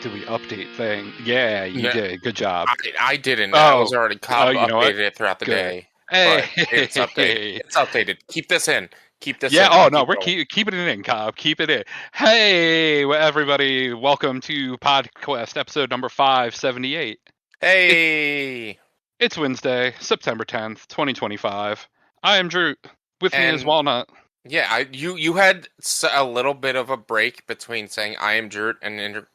Did we update thing? Yeah, you did. Good job. I didn't. I was already updated it throughout the Good. day. Hey, but it's updated. It's updated. Keep this in. Keep this in. Yeah, no, we're keeping it in, Cobb. Keep it in. Hey, everybody. Welcome to PodQuest, episode number 578. Hey! It's Wednesday, September 10th, 2025. I am Droo. With me is Walnut. Yeah, you had a little bit of a break between saying I am Droo and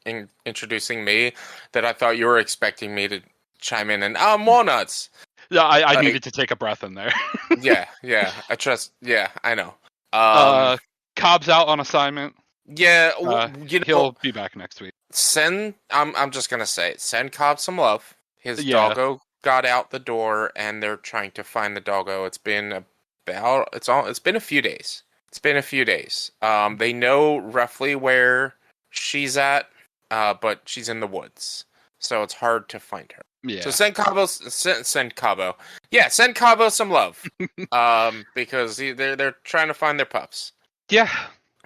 introducing me that I thought you were expecting me to chime in and Walnuts. Yeah, I needed to take a breath in there. yeah, I know. Cobb's out on assignment. Yeah, he'll be back next week. I'm just gonna say, send Cobb some love. His doggo got out the door, and they're trying to find the doggo. It's been a few days. They know roughly where she's at, but she's in the woods, so it's hard to find her. Yeah. So send Cabo. Yeah, send Cabo some love. Because they're trying to find their pups. Yeah.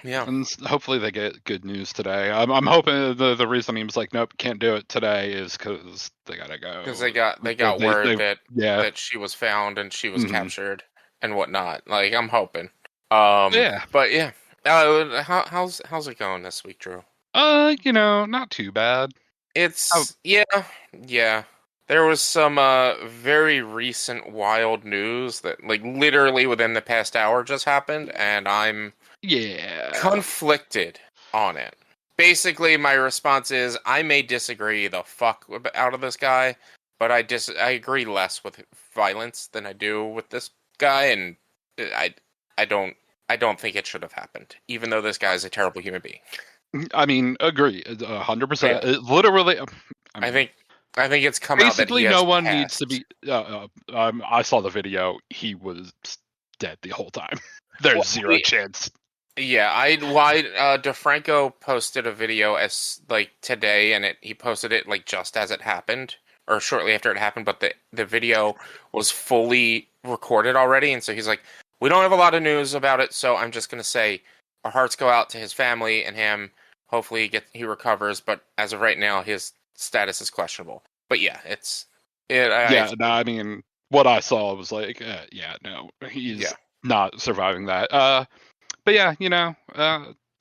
Yeah. And hopefully they get good news today. I'm hoping the reason he was like, nope, can't do it today is because they gotta go. Because they got word that she was found and she was captured and whatnot. Like, I'm hoping. Yeah. But yeah. How's it going this week, Drew? Not too bad. Yeah. There was some very recent wild news that, like, literally within the past hour just happened, and I'm conflicted on it. Basically, my response is I may disagree the fuck out of this guy, but I agree less with violence than I do with this guy, and I don't think it should have happened, even though this guy is a terrible human being. I mean, agree, 100%. Literally, I think it's come basically out that no one needs to be. I saw the video. He was dead the whole time. There's zero chance. Yeah, DeFranco posted a video as like today, and he posted it like just as it happened, or shortly after it happened. But the video was fully recorded already, and so he's like, "We don't have a lot of news about it, so I'm just gonna say our hearts go out to his family and him. Hopefully he recovers, but as of right now, his status is questionable." But yeah, I mean, what I saw was like, he's not surviving that. But yeah,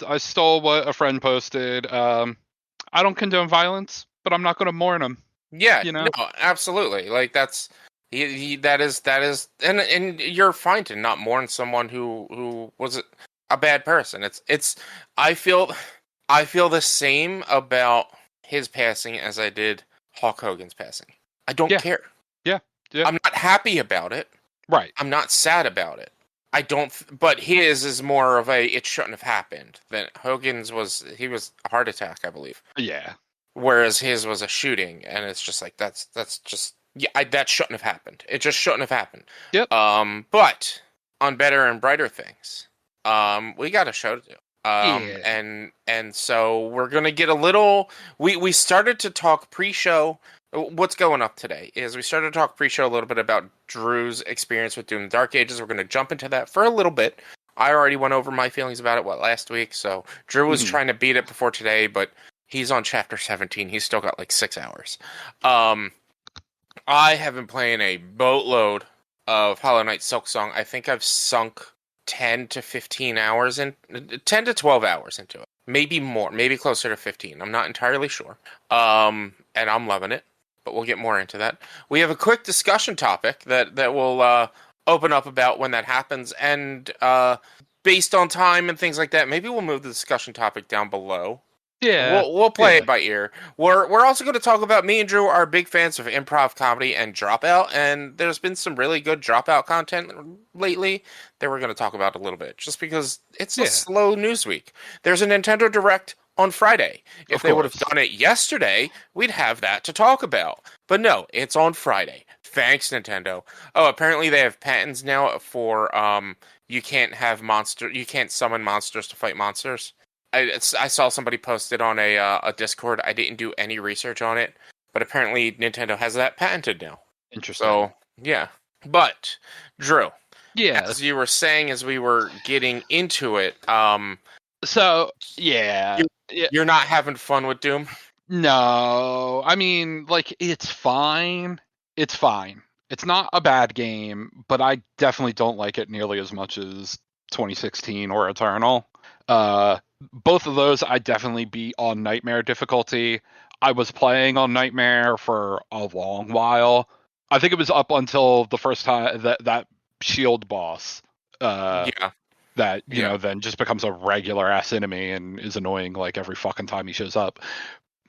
I stole what a friend posted. I don't condone violence, but I'm not going to mourn him. Yeah, no, absolutely. Like that is, and you're fine to not mourn someone who was a bad person. I feel the same about his passing as I did Hulk Hogan's passing. I don't care. Yeah. I'm not happy about it. Right. I'm not sad about it. I don't. But his is more of a it shouldn't have happened. Than Hogan's was a heart attack, I believe. Yeah. Whereas his was a shooting, and it's just like that shouldn't have happened. It just shouldn't have happened. Yep. But on better and brighter things, we got a show to do. And so we're gonna get a little. We started to talk pre-show. What's going up today is we started to talk pre-show a little bit about Drew's experience with Doom the Dark Ages. We're going to jump into that for a little bit. I already went over my feelings about it last week, so Drew was trying to beat it before today, but he's on chapter 17. He's still got like 6 hours. I have been playing a boatload of Hollow Knight Silksong. I think I've sunk 10 to 12 hours into it. Maybe more, maybe closer to 15. I'm not entirely sure. And I'm loving it. But we'll get more into that. We have a quick discussion topic that will open up about when that happens, and based on time and things like that, maybe we'll move the discussion topic down below. Yeah, we'll play it by ear. We're also going to talk about, me and Drew are big fans of improv comedy and Dropout, and there's been some really good Dropout content lately that we're going to talk about a little bit, just because it's a slow news week. There's a Nintendo Direct on Friday. If they would have done it yesterday, we'd have that to talk about. But no, it's on Friday. Thanks, Nintendo. Oh, apparently they have patents now for you can't summon monsters to fight monsters. I saw somebody post it on a Discord. I didn't do any research on it, but apparently Nintendo has that patented now. Interesting. So, yeah. But, Drew. Yeah. As you were saying as we were getting into it, so, yeah. You're not having fun with Doom? No, I mean, like, it's fine. It's fine. It's not a bad game, but I definitely don't like it nearly as much as 2016 or Eternal. Both of those I definitely beat on Nightmare difficulty. I was playing on Nightmare for a long while. I think it was up until the first time that shield boss. Yeah. That Yeah. then just becomes a regular ass enemy and is annoying like every fucking time he shows up.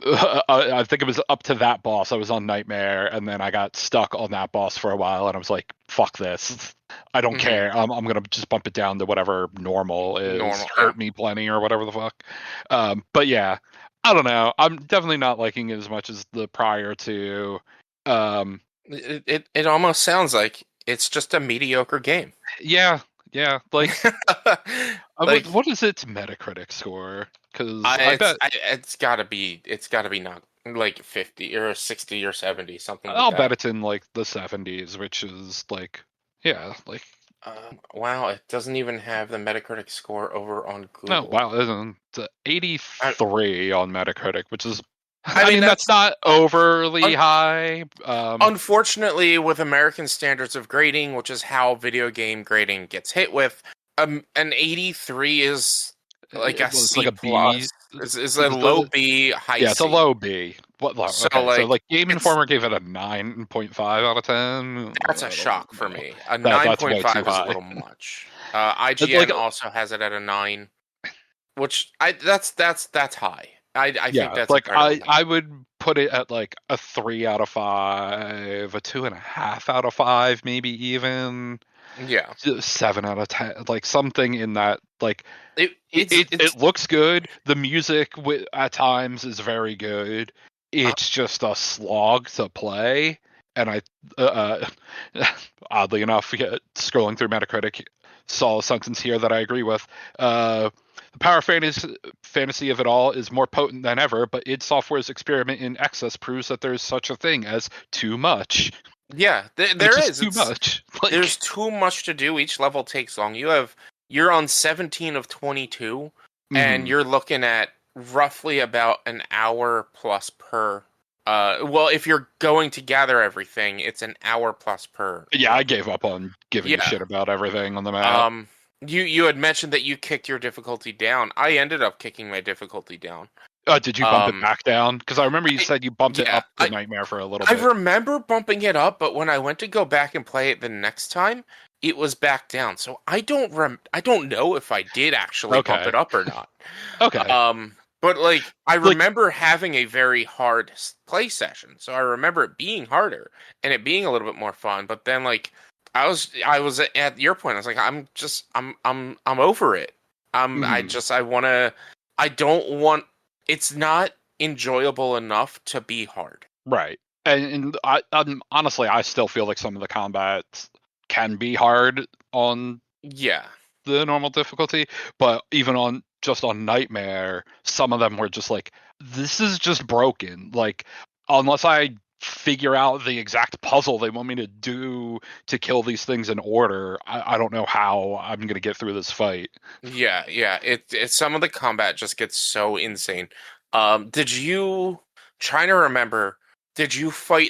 I think it was up to that boss. I was on Nightmare, and then I got stuck on that boss for a while, and I was like, "Fuck this! I don't care. I'm gonna just bump it down to whatever normal is. Normal, Hurt me plenty or whatever the fuck." But yeah, I don't know. I'm definitely not liking it as much as the prior two. It almost sounds like it's just a mediocre game. Yeah, like, like what is its Metacritic score? Because I bet it's gotta be not like 50 or 60 or 70, something like I'll that. bet it's in like the 70s, which is like, yeah, like. Wow, it doesn't even have the Metacritic score over on Google. Oh, wow, it's 83 on Metacritic, which is, I mean that's not overly high. Unfortunately, with American standards of grading, which is how video game grading gets hit with, an 83 is like a C like a plus. Is a low B, high C. Yeah, it's a low B. So, okay, so Game Informer gave it a 9.5 out of 10. That's a shock for me. A 9.5 is a little much. IGN also has it at a 9, which that's high. I think that's like I would put it at like a 3 out of 5, a 2.5 out of 5, maybe even. Yeah, 7 out of 10, like something in that. Like it looks good. The music at times is very good. It's just a slog to play, and I oddly enough, scrolling through Metacritic, saw a sentence here that I agree with. The power fantasy of it all is more potent than ever, but id Software's experiment in excess proves that there's such a thing as too much. Yeah, there is too much. Like, there's too much to do. Each level takes long. You're on 17 of 22, and you're looking at roughly about an hour plus per. Well, if you're going to gather everything, it's an hour plus per. Yeah, I gave up on giving a shit about everything on the map. You had mentioned that you kicked your difficulty down. I ended up kicking my difficulty down. Did you bump it back down? Because I remember you said you bumped it up the Nightmare for a little bit. I remember bumping it up, but when I went to go back and play it the next time, it was back down. So I don't know if I did actually bump it up or not. Okay. But like I remember having a very hard play session, so I remember it being harder and it being a little bit more fun. But then like I was at your point. I was like, I'm over it. I don't want. It's not enjoyable enough to be hard. Right. And honestly, I still feel like some of the combat can be hard on the normal difficulty, but even on Nightmare, some of them were just like, this is just broken. Like, unless I figure out the exact puzzle they want me to do to kill these things in order, I don't know how I'm going to get through this fight. Yeah. It's some of the combat just gets so insane. Did you fight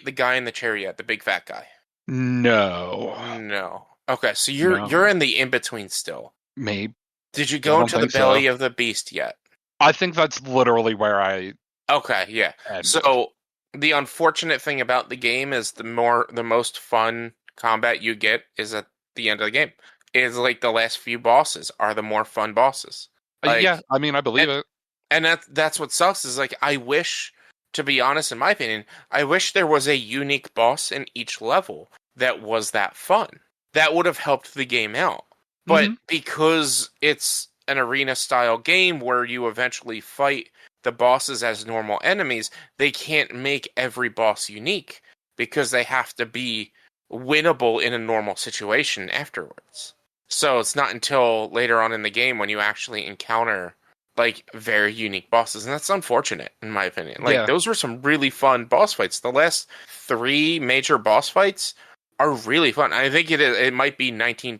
the guy in the chair yet, the big fat guy? No. Okay, so you're in the in-between still. Maybe. Did you go into the belly of the beast yet? I think that's literally where I... Okay, yeah. Ended. So the unfortunate thing about the game is the most fun combat you get is at the end of the game. Is like the last few bosses are the more fun bosses. Like, yeah, I mean, I believe it. And that's what sucks is like I wish, to be honest, in my opinion, I wish there was a unique boss in each level that was that fun. That would have helped the game out. But because it's an arena style game where you eventually fight the bosses as normal enemies, they can't make every boss unique because they have to be winnable in a normal situation afterwards. So it's not until later on in the game when you actually encounter like very unique bosses, and that's unfortunate in my opinion. Like those were some really fun boss fights. The last 3 major boss fights are really fun. I think it might be 20,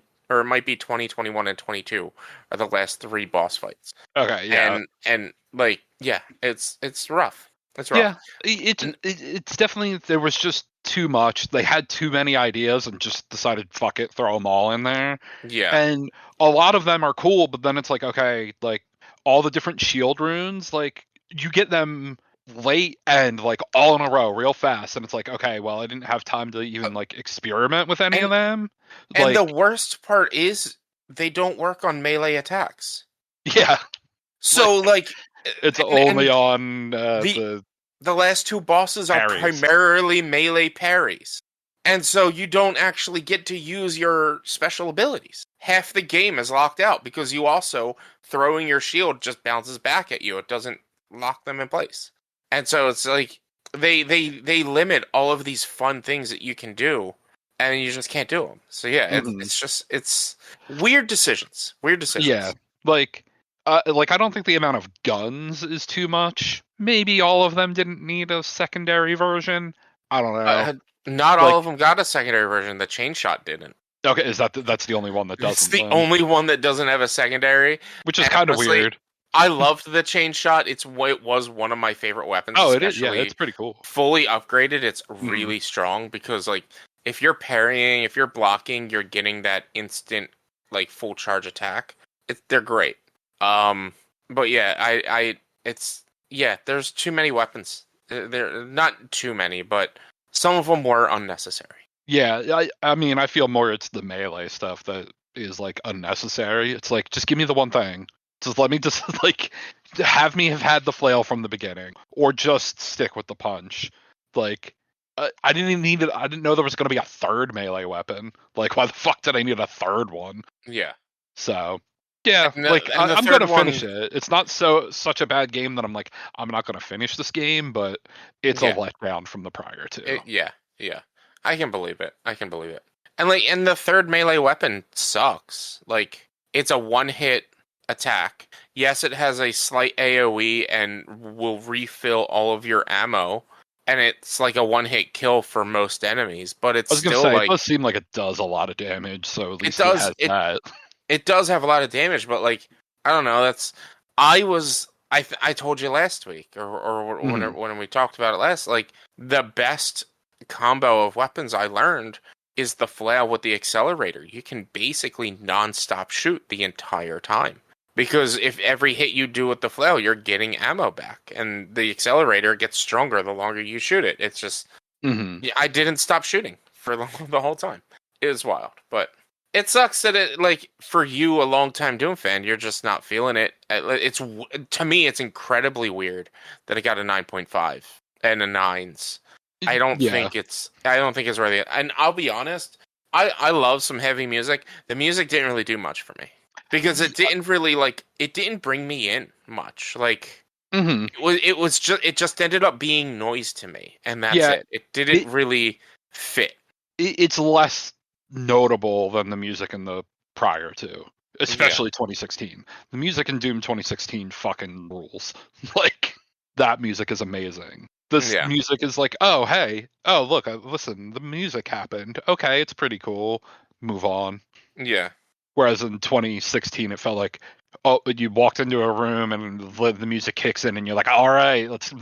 21, and 22 are the last 3 boss fights. Okay, yeah. And like, yeah, it's rough. It's rough. Yeah, it's definitely, there was just too much. They had too many ideas and just decided, fuck it, throw them all in there. Yeah. And a lot of them are cool, but then it's like, okay, like all the different shield runes, like you get them late and like all in a row real fast, and it's like, okay, well, I didn't have time to even like experiment with any of them. And Like, the worst part is they don't work on melee attacks. yeah, So like it's only on the last two bosses are parries. primarily melee parries. And so you don't actually get to use your special abilities. Half the game is locked out because you also throwing your shield just bounces back at you. It doesn't lock them in place. And so it's like they limit all of these fun things that you can do, and you just can't do them. So yeah, it's weird decisions. Weird decisions. Yeah, like I don't think the amount of guns is too much. Maybe all of them didn't need a secondary version. I don't know. Not all of them got a secondary version. The chain shot didn't. Okay, is that's the only one that doesn't? It's the only one that doesn't have a secondary, which is kind of weird. I loved the chain shot. It was one of my favorite weapons. Oh, it is. Yeah, it's pretty cool. Fully upgraded, it's really strong because like if you're parrying, if you're blocking, you're getting that instant like full charge attack. They're great. But yeah, there's too many weapons. They're not too many, but some of them were unnecessary. Yeah, I mean, I feel more it's the melee stuff that is like unnecessary. It's like, just give me the one thing. Just let me just like have me have had the flail from the beginning, or just stick with the punch. Like, I didn't even need it. I didn't know there was going to be a third melee weapon. Like, why the fuck did I need a third one? Yeah. So, yeah, I'm going to finish it. It's not such a bad game that I'm like, I'm not going to finish this game, but it's a letdown from the prior two. Yeah. I can believe it. And the third melee weapon sucks. Like, it's a one-hit attack. Yes, it has a slight AoE and will refill all of your ammo, and it's like a one-hit kill for most enemies, but it's still like... it does seem like it does a lot of damage, so at least it has that. It does have a lot of damage, but like, I don't know, I told you last week, or when we talked about it last, like, the best combo of weapons I learned is the flail with the accelerator. You can basically non-stop shoot the entire time. Because if every hit you do with the flail, you're getting ammo back. And the accelerator gets stronger the longer you shoot it. It's just... I didn't stop shooting for the whole time. It was wild. But it sucks that it, like, for you, a long-time Doom fan, you're just not feeling it. To me, it's incredibly weird that it got a 9.5 and a 9s. I don't think it's worthy. And I'll be honest, I love some heavy music. The music didn't really do much for me. Because it didn't really, like, it didn't bring me in much. Like, it just ended up being noise to me, and that's it. It didn't really fit. It's less notable than the music in the prior two, especially 2016. The music in Doom 2016 fucking rules. Like, that music is amazing. This music is like, oh, hey, oh, look, listen, the music happened. Okay, it's pretty cool. Move on. Yeah. Whereas in 2016, it felt like, oh, you walked into a room and the music kicks in, and you're like, all right, let's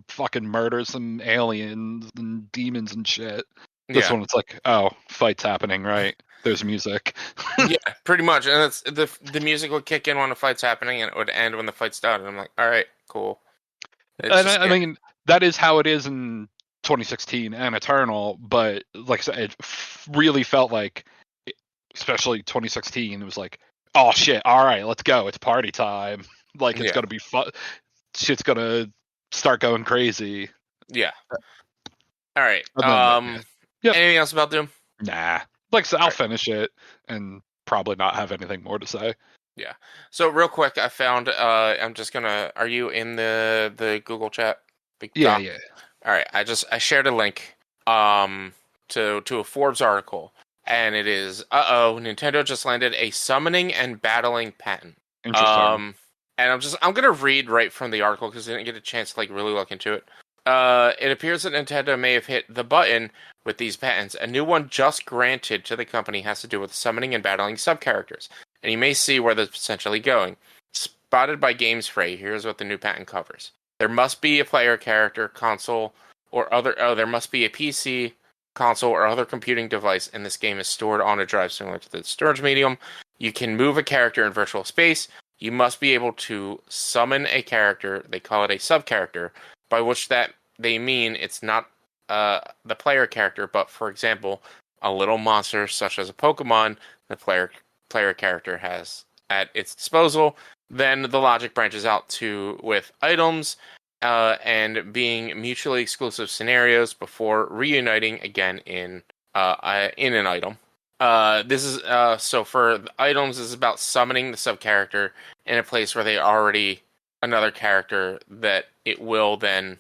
fucking murder some aliens and demons and shit. This one, it's like, oh, fight's happening, right? There's music. Yeah, pretty much. And it's the music would kick in when the fight's happening, and it would end when the fight's done. And I'm like, all right, cool. I mean, that is how it is in 2016 and Eternal, but like I said, it really felt like, especially 2016, it was like, oh shit, all right, let's go, it's party time. Like, it's gonna be fun, shit's gonna start going crazy. Yeah. All right. Anything else about Doom? Nah. Like I said, I'll finish it and probably not have anything more to say. Yeah. So real quick, I found I'm just gonna, are you in the Google chat? Yeah. All right. I shared a link to a Forbes article. And it is, Nintendo just landed a summoning and battling patent. Interesting. And I'm gonna read right from the article because I didn't get a chance to like really look into it. It appears that Nintendo may have hit the button with these patents. A new one just granted to the company has to do with summoning and battling sub-characters. And you may see where that's potentially going. Spotted by Games Fray, here's what the new patent covers. there must be a player character, console, or other. Oh, there must be a PC, console, or other computing device, and this game is stored on a drive similar to the storage medium. You can move a character in virtual space. You must be able to summon a character. They call it a sub-character, by which that they mean it's not the player character, but for example, a little monster such as a Pokemon, the player character has at its disposal. Then the logic branches out to with items and being mutually exclusive scenarios before reuniting again in an item. This is so for the items is about summoning the sub character in a place where they already another character that it will then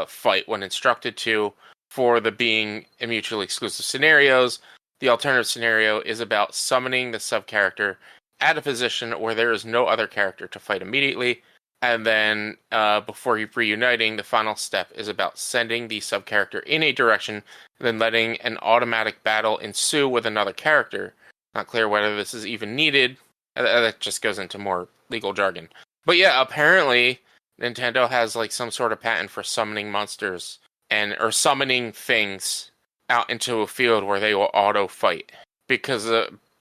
fight when instructed to. For the being mutually exclusive scenarios, the alternative scenario is about summoning the sub character at a position where there is no other character to fight immediately. And then before reuniting, the final step is about sending the sub character in a direction, then letting an automatic battle ensue with another character. Not clear whether this is even needed. That just goes into more legal jargon. But yeah, apparently Nintendo has like some sort of patent for summoning monsters or summoning things out into a field where they will auto fight because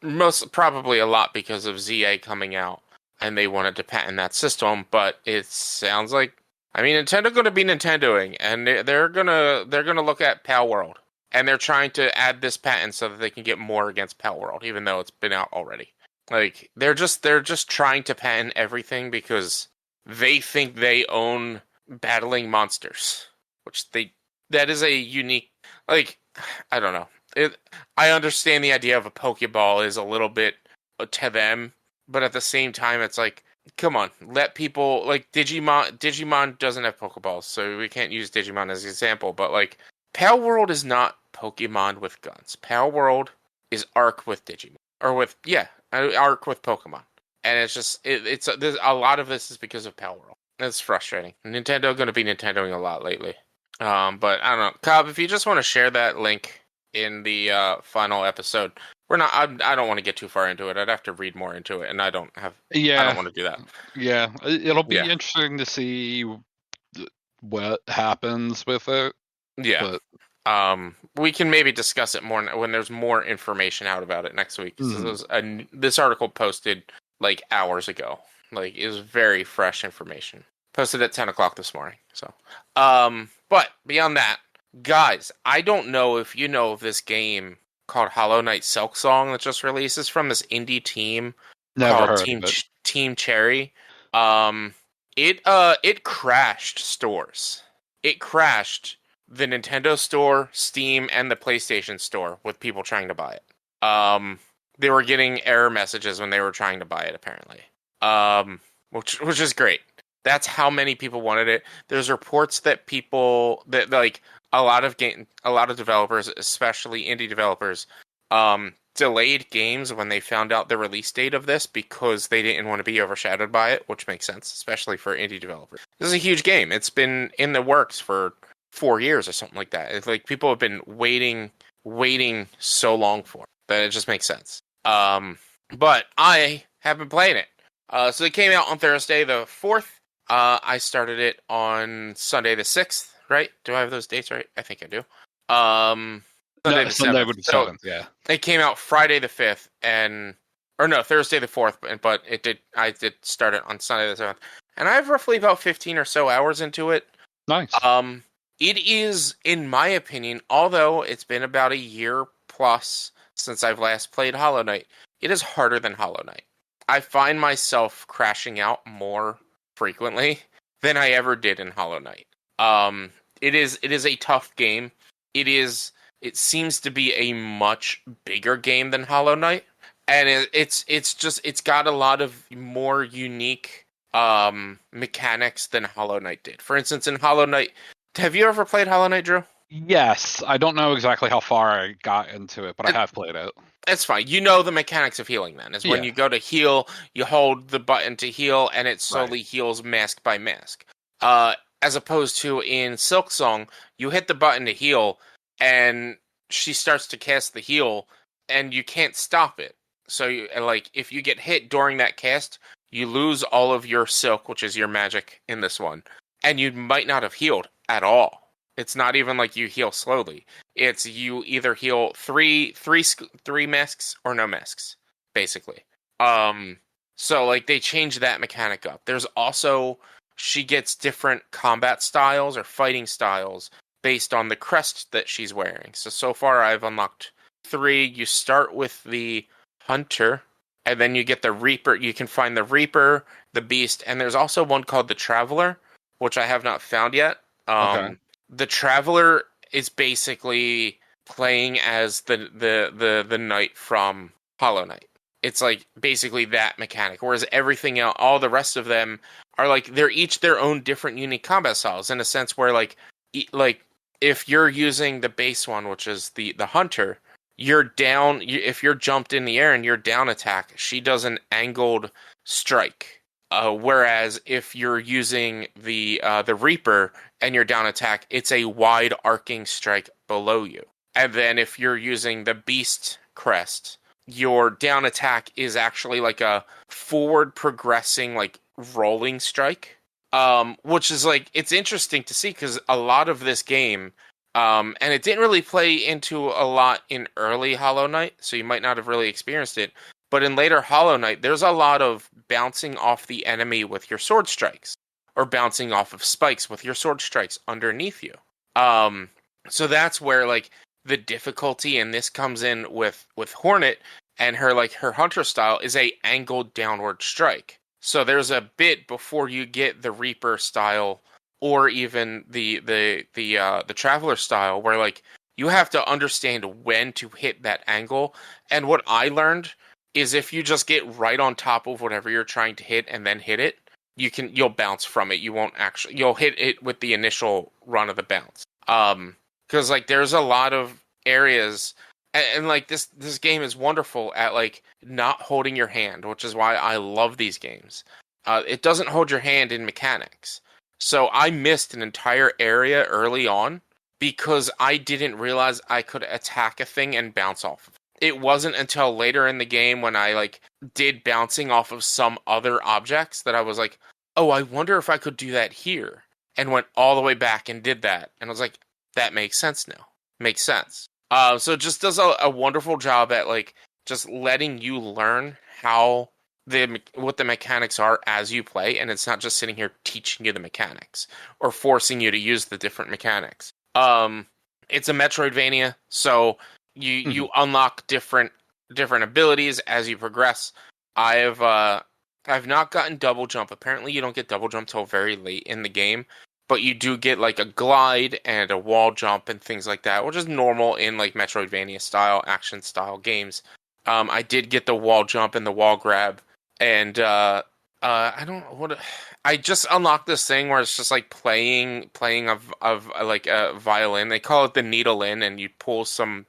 most probably a lot because of ZA coming out and they wanted to patent that system. But it sounds like Nintendo going to be Nintendoing, and they're gonna look at Pal World, and they're trying to add this patent so that they can get more against Pal World, even though it's been out already. Like they're just trying to patent everything because they think they own battling monsters, which that is a unique, like, I don't know. I understand the idea of a Pokeball is a little bit to them, but at the same time, it's like, come on, let people, like, Digimon doesn't have Pokeballs, so we can't use Digimon as an example, but, like, Pal World is not Pokemon with guns. Pal World is Arc with Digimon. Arc with Pokemon. And it's just, there's a lot of this is because of Pal World. It's frustrating. Nintendo going to be Nintendoing a lot lately. But I don't know, Cobb, if you just want to share that link in the final episode, I don't want to get too far into it. I'd have to read more into it, and I don't want to do that. Yeah, it'll be interesting to see what happens with it. Yeah. But, we can maybe discuss it more when there's more information out about it next week. This article posted like hours ago. Like, it was very fresh information. Posted at 10 o'clock this morning. So, but beyond that, guys, I don't know if you know of this game called Hollow Knight Silksong that just released. It's from this indie team called Team Cherry. It crashed stores. It crashed the Nintendo Store, Steam, and the PlayStation Store with people trying to buy it. They were getting error messages when they were trying to buy it, apparently. Which is great. That's how many people wanted it. There's reports that a lot of developers, especially indie developers, delayed games when they found out the release date of this because they didn't want to be overshadowed by it, which makes sense, especially for indie developers. This is a huge game. It's been in the works for 4 years or something like that. It's like people have been waiting so long for it that it just makes sense. But I have been playing it. So it came out on Thursday the 4th. I started it on Sunday the 6th, right? Do I have those dates right? I think I do. Sunday would be 7th, yeah. It came out Friday the 5th, Thursday the 4th, but I did start it on Sunday the 7th. And I have roughly about 15 or so hours into it. Nice. It is, in my opinion, although it's been about a year plus since I've last played Hollow Knight, it is harder than Hollow Knight. I find myself crashing out more frequently than I ever did in Hollow Knight. It is a tough game. It seems to be a much bigger game than Hollow Knight, and it's got a lot of more unique mechanics than Hollow Knight did. For instance, in Hollow Knight, have you ever played Hollow Knight, Drew? Yes, I don't know exactly how far I got into it, but I have played it. It's fine. You know the mechanics of healing then. When you go to heal, you hold the button to heal, and it slowly heals mask by mask. As opposed to in Silksong, you hit the button to heal, and she starts to cast the heal, and you can't stop it. So, if you get hit during that cast, you lose all of your silk, which is your magic in this one. and you might not have healed at all. It's not even like you heal slowly. It's you either heal three masks or no masks, basically. So like they changed that mechanic up. There's also she gets different combat styles or fighting styles based on the crest that she's wearing. So far I've unlocked 3. You start with the Hunter, and then you get the Reaper. You can find the Reaper, the Beast, and there's also one called the Traveler, which I have not found yet. Okay. The Traveler is basically playing as the knight from Hollow Knight. It's like basically that mechanic, whereas everything else, all the rest of them are like they're each their own different unique combat styles in a sense where like if you're using the base one, which is the Hunter, you're down. If you're jumped in the air and you're down attack, she does an angled strike. Whereas if you're using the Reaper and you're down attack, it's a wide arcing strike below you. And then if you're using the Beast crest, your down attack is actually like a forward progressing, like rolling strike. Which is like, it's interesting to see because a lot of this game, and it didn't really play into a lot in early Hollow Knight, so you might not have really experienced it. But in later Hollow Knight, there's a lot of bouncing off the enemy with your sword strikes, or bouncing off of spikes with your sword strikes underneath you. So that's where like the difficulty in this comes in with Hornet, and her Hunter style is a angled downward strike. So there's a bit before you get the Reaper style or even the Traveler style where like you have to understand when to hit that angle. And what I learned is if you just get right on top of whatever you're trying to hit and then hit it, you'll bounce from it. You'll hit it with the initial run of the bounce. Because like there's a lot of areas, and like this game is wonderful at like not holding your hand, which is why I love these games. It doesn't hold your hand in mechanics. So I missed an entire area early on because I didn't realize I could attack a thing and bounce off of it. It wasn't until later in the game when I like did bouncing off of some other objects that I was like, oh, I wonder if I could do that here. And went all the way back and did that. And I was like, that makes sense now. Makes sense. So it just does a wonderful job at like just letting you learn how what the mechanics are as you play, and it's not just sitting here teaching you the mechanics or forcing you to use the different mechanics. It's a Metroidvania, so you unlock different abilities as you progress. I've not gotten double jump. Apparently, you don't get double jump till very late in the game, but you do get like a glide and a wall jump and things like that, which is normal in like Metroidvania style, action style games. I did get the wall jump and the wall grab, and I don't know what I just unlocked this thing where it's just like playing of like a violin. They call it the needle-in, and you pull some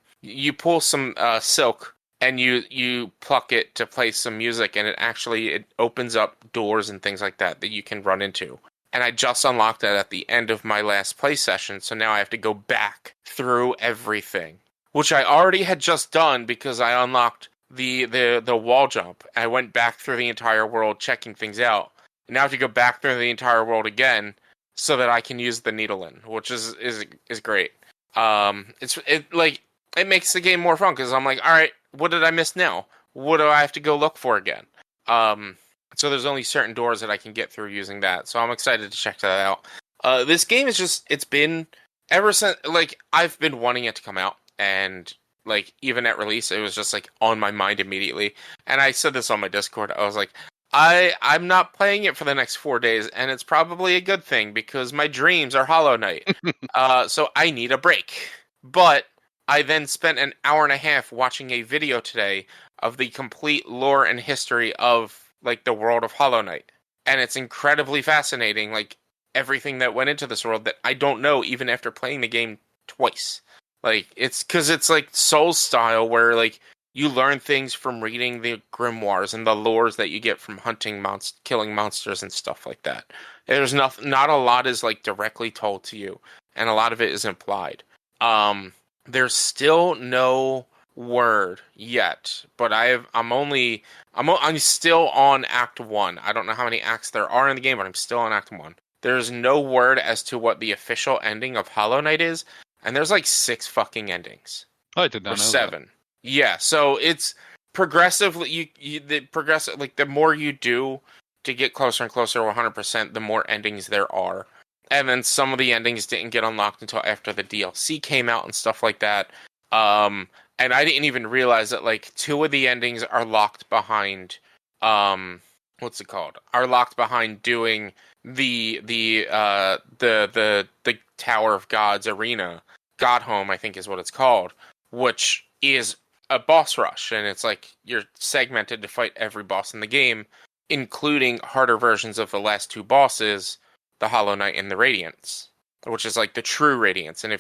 silk and you pluck it to play some music, and it opens up doors and things like that you can run into. And I just unlocked that at the end of my last play session, so now I have to go back through everything, which I already had just done because I unlocked the wall jump. I went back through the entire world checking things out. And now I have to go back through the entire world again so that I can use the needle-in, which is great. It makes the game more fun because I'm like, all right, what did I miss now? What do I have to go look for again? So there's only certain doors that I can get through using that. So I'm excited to check that out. This game is it's been ever since, like, I've been wanting it to come out, and like even at release, it was just like on my mind immediately. And I said this on my Discord. I was like, I'm not playing it for the next 4 days, and it's probably a good thing because my dreams are Hollow Knight. So I need a break. But I then spent an hour and a half watching a video today of the complete lore and history of like the world of Hollow Knight. And it's incredibly fascinating, like everything that went into this world that I don't know even after playing the game twice. Like it's because it's like Souls style where like you learn things from reading the grimoires and the lores that you get from hunting killing monsters and stuff like that. There's not a lot is like directly told to you, and a lot of it is implied. There's still no word yet, but I'm still on Act 1. I don't know how many acts there are in the game, but I'm still on Act 1. there's no word as to what the official ending of Hollow Knight is, and there's like 6 fucking endings. I did not know 7. That. Yeah, so it's progressively the more you do to get closer and closer to 100%, the more endings there are. And then some of the endings didn't get unlocked until after the DLC came out and stuff like that. And I didn't even realize that like 2 of the endings are locked behind what's it called? Are locked behind doing the Tower of Gods arena. God Home, I think is what it's called, which is a boss rush, and it's like you're segmented to fight every boss in the game, including harder versions of the last 2 bosses, the Hollow Knight and the Radiance, which is like the true Radiance. And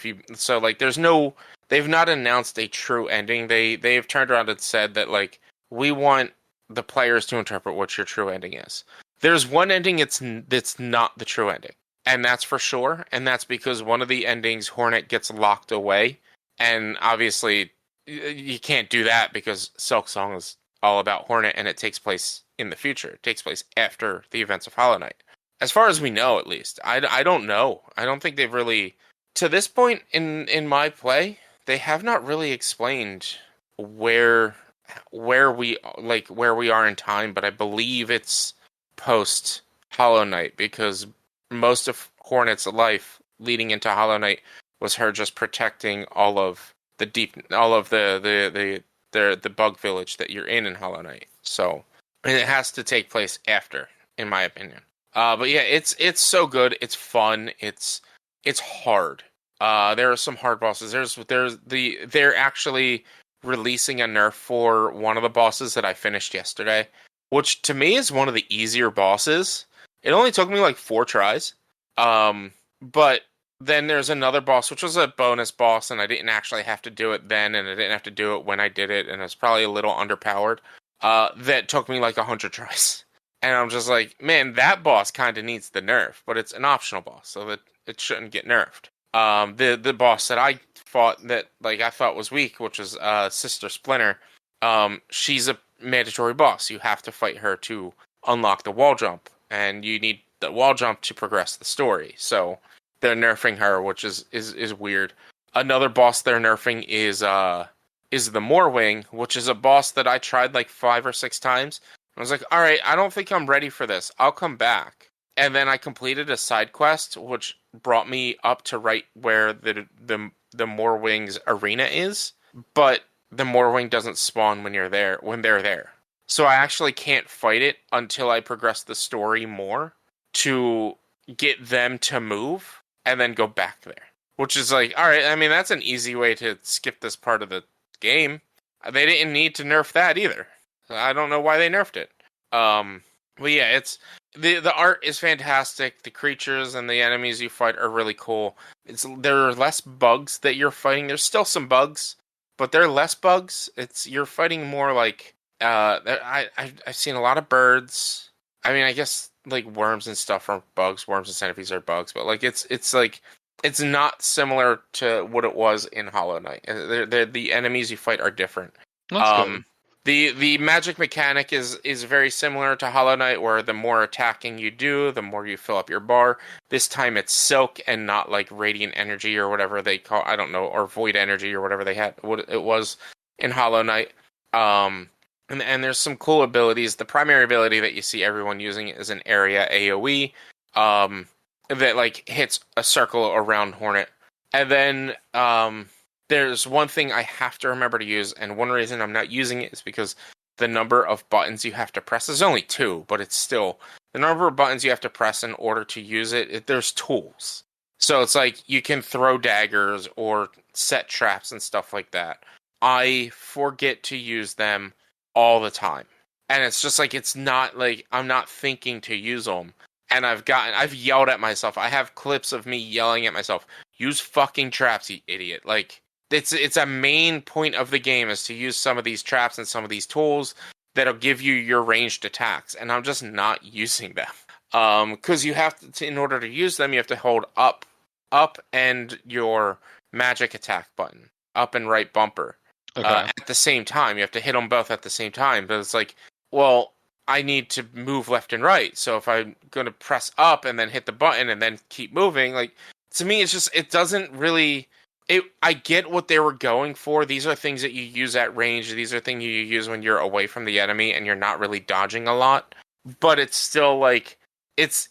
they've not announced a true ending. They've turned around and said that like we want the players to interpret what your true ending is. There's one ending that's not the true ending, and that's for sure. And that's because one of the endings, Hornet gets locked away, and obviously you can't do that because Silk Song is all about Hornet, and it takes place in the future. It takes place after the events of Hollow Knight. As far as we know, at least. I don't know. I don't think they've really... To this point in my play, they have not really explained where we are in time, but I believe it's post Hollow Knight, because most of Hornet's life leading into Hollow Knight was her just protecting all of the bug village that you're in Hollow Knight. So, and it has to take place after, in my opinion. But yeah, it's so good. It's fun. It's hard. There are some hard bosses. They're actually releasing a nerf for one of the bosses that I finished yesterday, which to me is one of the easier bosses. It only took me like 4 tries. But then there's another boss, which was a bonus boss, and I didn't actually have to do it then, and I didn't have to do it when I did it, and it's probably a little underpowered. That took me like 100 tries. And I'm just like, man, that boss kind of needs the nerf, but it's an optional boss, so that it shouldn't get nerfed. The boss that I fought that like I thought was weak, which was Sister Splinter, she's a mandatory boss. You have to fight her to unlock the wall jump, and you need the wall jump to progress the story. So they're nerfing her, which is weird. Another boss they're nerfing is the Moorwing, which is a boss that I tried like 5 or 6 times. I was like, all right, I don't think I'm ready for this. I'll come back. And then I completed a side quest, which brought me up to right where the Moorwing's arena is. But the Moorwing doesn't spawn when they're there. So I actually can't fight it until I progress the story more to get them to move and then go back there. Which is like, all right, I mean, that's an easy way to skip this part of the game. They didn't need to nerf that either. I don't know why they nerfed it. But yeah, it's the art is fantastic. The creatures and the enemies you fight are really cool. There are less bugs that you're fighting. There's still some bugs, but they're less bugs. You're fighting more like I've seen a lot of birds. I mean, I guess like worms and stuff are bugs. Worms and centipedes are bugs, but like it's like it's not similar to what it was in Hollow Knight. The enemies you fight are different. That's good. The magic mechanic is very similar to Hollow Knight, where the more attacking you do, the more you fill up your bar. This time it's silk and not like radiant energy or whatever they call, I don't know, or void energy or whatever they had, what it was in Hollow Knight. And there's some cool abilities. The primary ability that you see everyone using is an area AoE that like hits a circle around Hornet. And then there's one thing I have to remember to use, and one reason I'm not using it is because the number of buttons you have to press is only 2, but it's still the number of buttons you have to press in order to use it. There's tools. So it's like you can throw daggers or set traps and stuff like that. I forget to use them all the time. And it's just like, it's not like I'm not thinking to use them. And I've yelled at myself. I have clips of me yelling at myself, use fucking traps, you idiot. Like, it's a main point of the game is to use some of these traps and some of these tools that'll give you your ranged attacks, and I'm just not using them. Because you have to, in order to use them, you have to hold up and your magic attack button, up and right bumper, at the same time. You have to hit them both at the same time. But it's like, well, I need to move left and right. So if I'm going to press up and then hit the button and then keep moving, like, to me, it's just, it doesn't really, I get what they were going for. These are things that you use at range. These are things you use when you're away from the enemy and you're not really dodging a lot. But it's still like, it's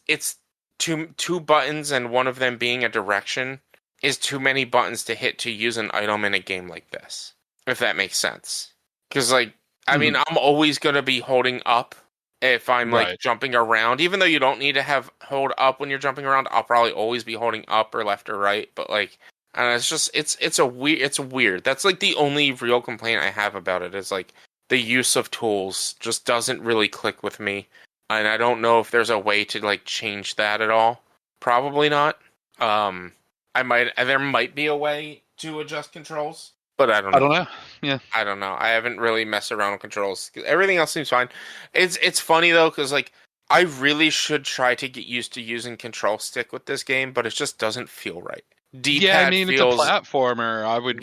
two buttons, and one of them being a direction is too many buttons to hit to use an item in a game like this, if that makes sense. Because, like, I mean, I'm always going to be holding up if I'm, like, jumping around. Even though you don't need to hold up when you're jumping around, I'll probably always be holding up or left or right. But, like, and it's just, it's weird. That's, like, the only real complaint I have about it is, like, the use of tools just doesn't really click with me. And I don't know if there's a way to, like, change that at all. Probably not. There might be a way to adjust controls, but I don't know. Yeah. I don't know. I haven't really messed around with controls. Everything else seems fine. It's funny though, because like I really should try to get used to using control stick with this game, but it just doesn't feel right. D-pad it's a platformer. I would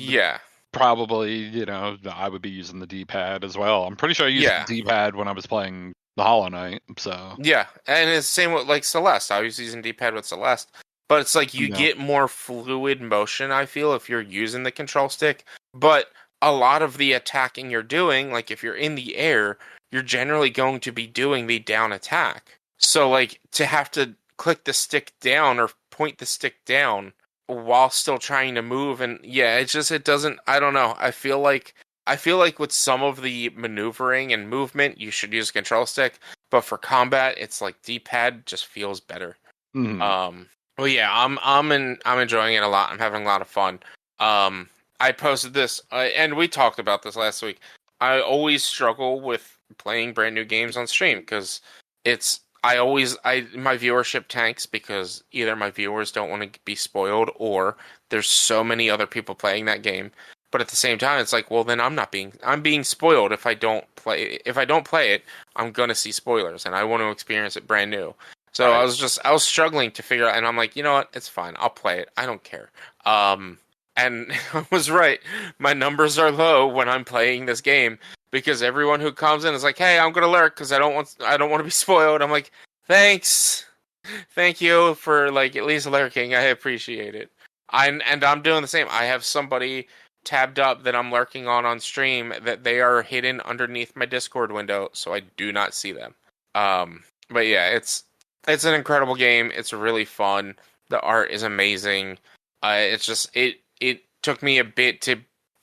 probably, I would be using the D-pad as well. I'm pretty sure I used the D-pad when I was playing the Hollow Knight. So yeah, and it's the same with like Celeste. I was using D-pad with Celeste. But it's like you get more fluid motion, I feel, if you're using the control stick. But a lot of the attacking you're doing, like if you're in the air, you're generally going to be doing the down attack. So like to have to click the stick down or point the stick down while still trying to move, and it doesn't, I don't know. I feel like with some of the maneuvering and movement, you should use a control stick. But for combat, it's like D-pad just feels better. Well, yeah, I'm enjoying it a lot. I'm having a lot of fun. I posted this, and we talked about this last week. I always struggle with playing brand new games on stream because my viewership tanks because either my viewers don't want to be spoiled or there's so many other people playing that game. But at the same time, it's like, well, then I'm being spoiled if I don't play it. I'm gonna see spoilers, and I want to experience it brand new. So I was struggling to figure out, and I'm like, you know what? It's fine. I'll play it. I don't care. And I was right. My numbers are low when I'm playing this game because everyone who comes in is like, hey, I'm going to lurk because I don't want to be spoiled. I'm like, thanks. Thank you for like at least lurking. I appreciate it. I'm doing the same. I have somebody tabbed up that I'm lurking on stream that they are hidden underneath my Discord window, so I do not see them. But yeah, it's an incredible game. It's really fun. The art is amazing. It's just it took me a bit to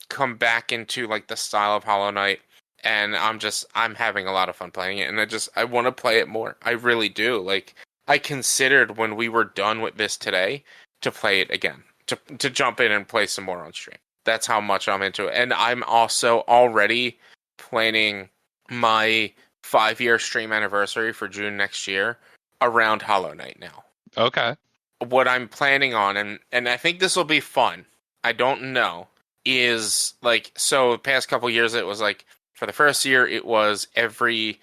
come back into like the style of Hollow Knight, and I'm having a lot of fun playing it, and I want to play it more. I really do. Like I considered when we were done with this today to play it again, to jump in and play some more on stream. That's how much I'm into it. And I'm also already planning my 5-year stream anniversary for June next year around Hollow Knight now. Okay. What I'm planning on, and I think this will be fun, I don't know, is like, so the past couple years it was like, for the first year it was every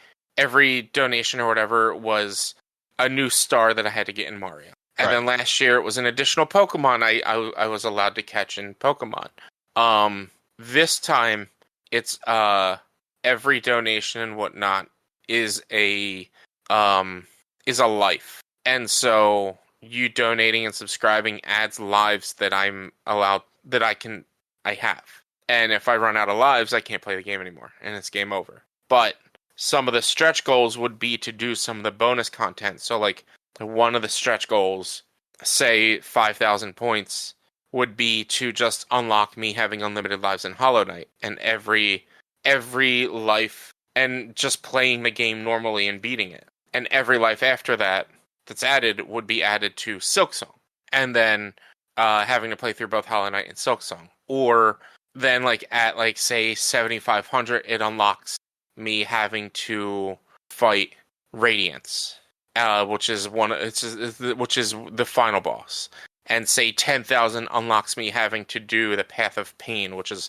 donation or whatever was a new star that I had to get in Mario. And then last year it was an additional Pokemon I was allowed to catch in Pokemon. This time it's every donation and whatnot is a life. And so you donating and subscribing adds lives that I'm allowed I have. And if I run out of lives, I can't play the game anymore and it's game over. But some of the stretch goals would be to do some of the bonus content. So like one of the stretch goals, say 5,000 points, would be to just unlock me having unlimited lives in Hollow Knight, and every life, and just playing the game normally and beating it. And every life after that's added would be added to Silksong, and then having to play through both Hollow Knight and Silksong. Or then like at like say 7,500, it unlocks me having to fight Radiance, which is the final boss. And say 10,000 unlocks me having to do the Path of Pain, which is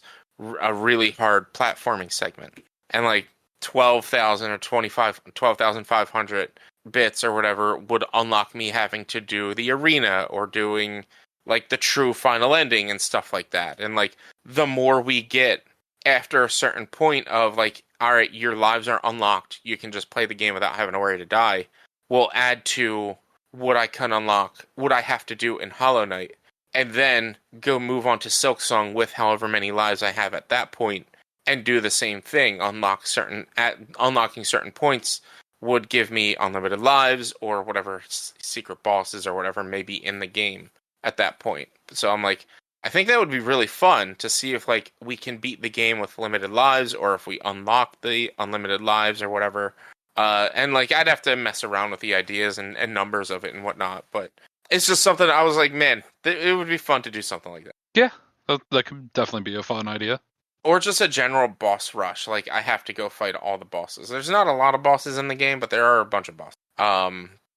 a really hard platforming segment. And like 12,000 or 12,500 bits or whatever would unlock me having to do the arena or doing like the true final ending and stuff like that. And like the more we get after a certain point of like all right, your lives are unlocked. You can just play the game without having to worry to die, will add to what I can unlock, what I have to do in Hollow Knight, and then go move on to Silksong with however many lives I have at that point, and do the same thing. Unlocking certain points would give me unlimited lives or whatever secret bosses or whatever may be in the game at that point. So I'm like, I think that would be really fun to see if like we can beat the game with limited lives, or if we unlock the unlimited lives or whatever. And like I'd have to mess around with the ideas and numbers of it and whatnot, but it's just something I was like, man, it would be fun to do something like that. Yeah, that could definitely be a fun idea. Or just a general boss rush. Like, I have to go fight all the bosses. There's not a lot of bosses in the game, but there are a bunch of bosses.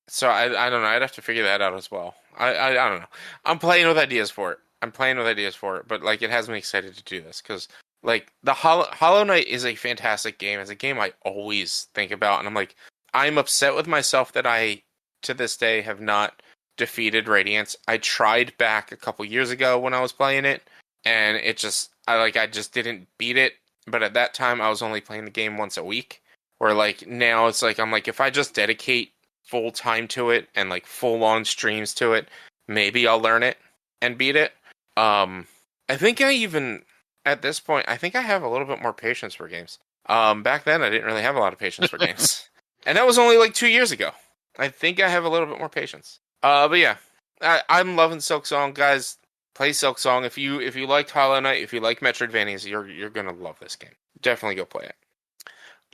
So I don't know. I'd have to figure that out as well. I don't know. I'm playing with ideas for it. But, like, it has me excited to do this. Because, like, the Hollow Knight is a fantastic game. It's a game I always think about. And I'm like, I'm upset with myself that I, to this day, have not defeated Radiance. I tried back a couple years ago when I was playing it. And it just... I just didn't beat it, but at that time I was only playing the game once a week. Where like now it's like I'm like, if I just dedicate full time to it and like full on streams to it, maybe I'll learn it and beat it. I think at this point I think I have a little bit more patience for games. Back then I didn't really have a lot of patience for games, and that was only like 2 years ago. I think I have a little bit more patience. But yeah, I'm loving Silksong, guys. Play Silksong. If you liked Hollow Knight, if you like Metroidvanias, you're gonna love this game. Definitely go play it.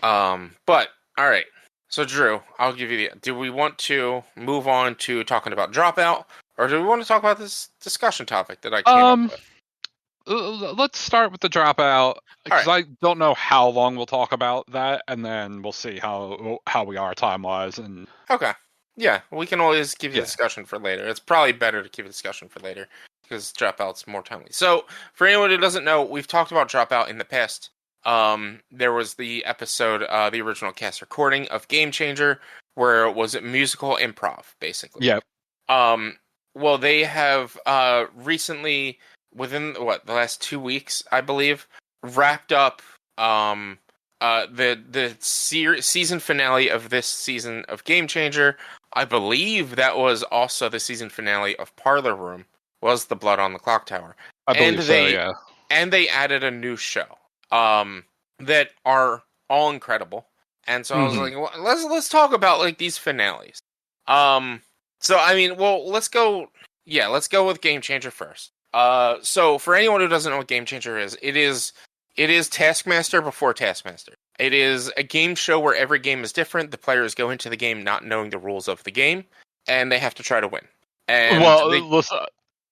But all right. So Drew, I'll give you do we want to move on to talking about Dropout, or do we want to talk about this discussion topic that I came up with? Let's start with the Dropout, because right. I don't know how long we'll talk about that, and then we'll see how we are time wise. And okay, yeah, we can always give you a discussion for later. It's probably better to keep a discussion for later, because Dropout's more timely. So, for anyone who doesn't know, we've talked about Dropout in the past. There was the episode, the original cast recording of Game Changer, where it was musical improv, basically. Yep. Well, they have recently, within the last 2 weeks, I believe, wrapped up the season finale of this season of Game Changer. I believe that was also the season finale of Parlor Room. Was the Blood on the Clock Tower. I believe so, yeah. And they added a new show that are all incredible. And so I was like, well, let's talk about like these finales. So I mean, well, let's go with Game Changer first. So for anyone who doesn't know what Game Changer is, it is Taskmaster before Taskmaster. It is a game show where every game is different. The players go into the game not knowing the rules of the game, and they have to try to win. And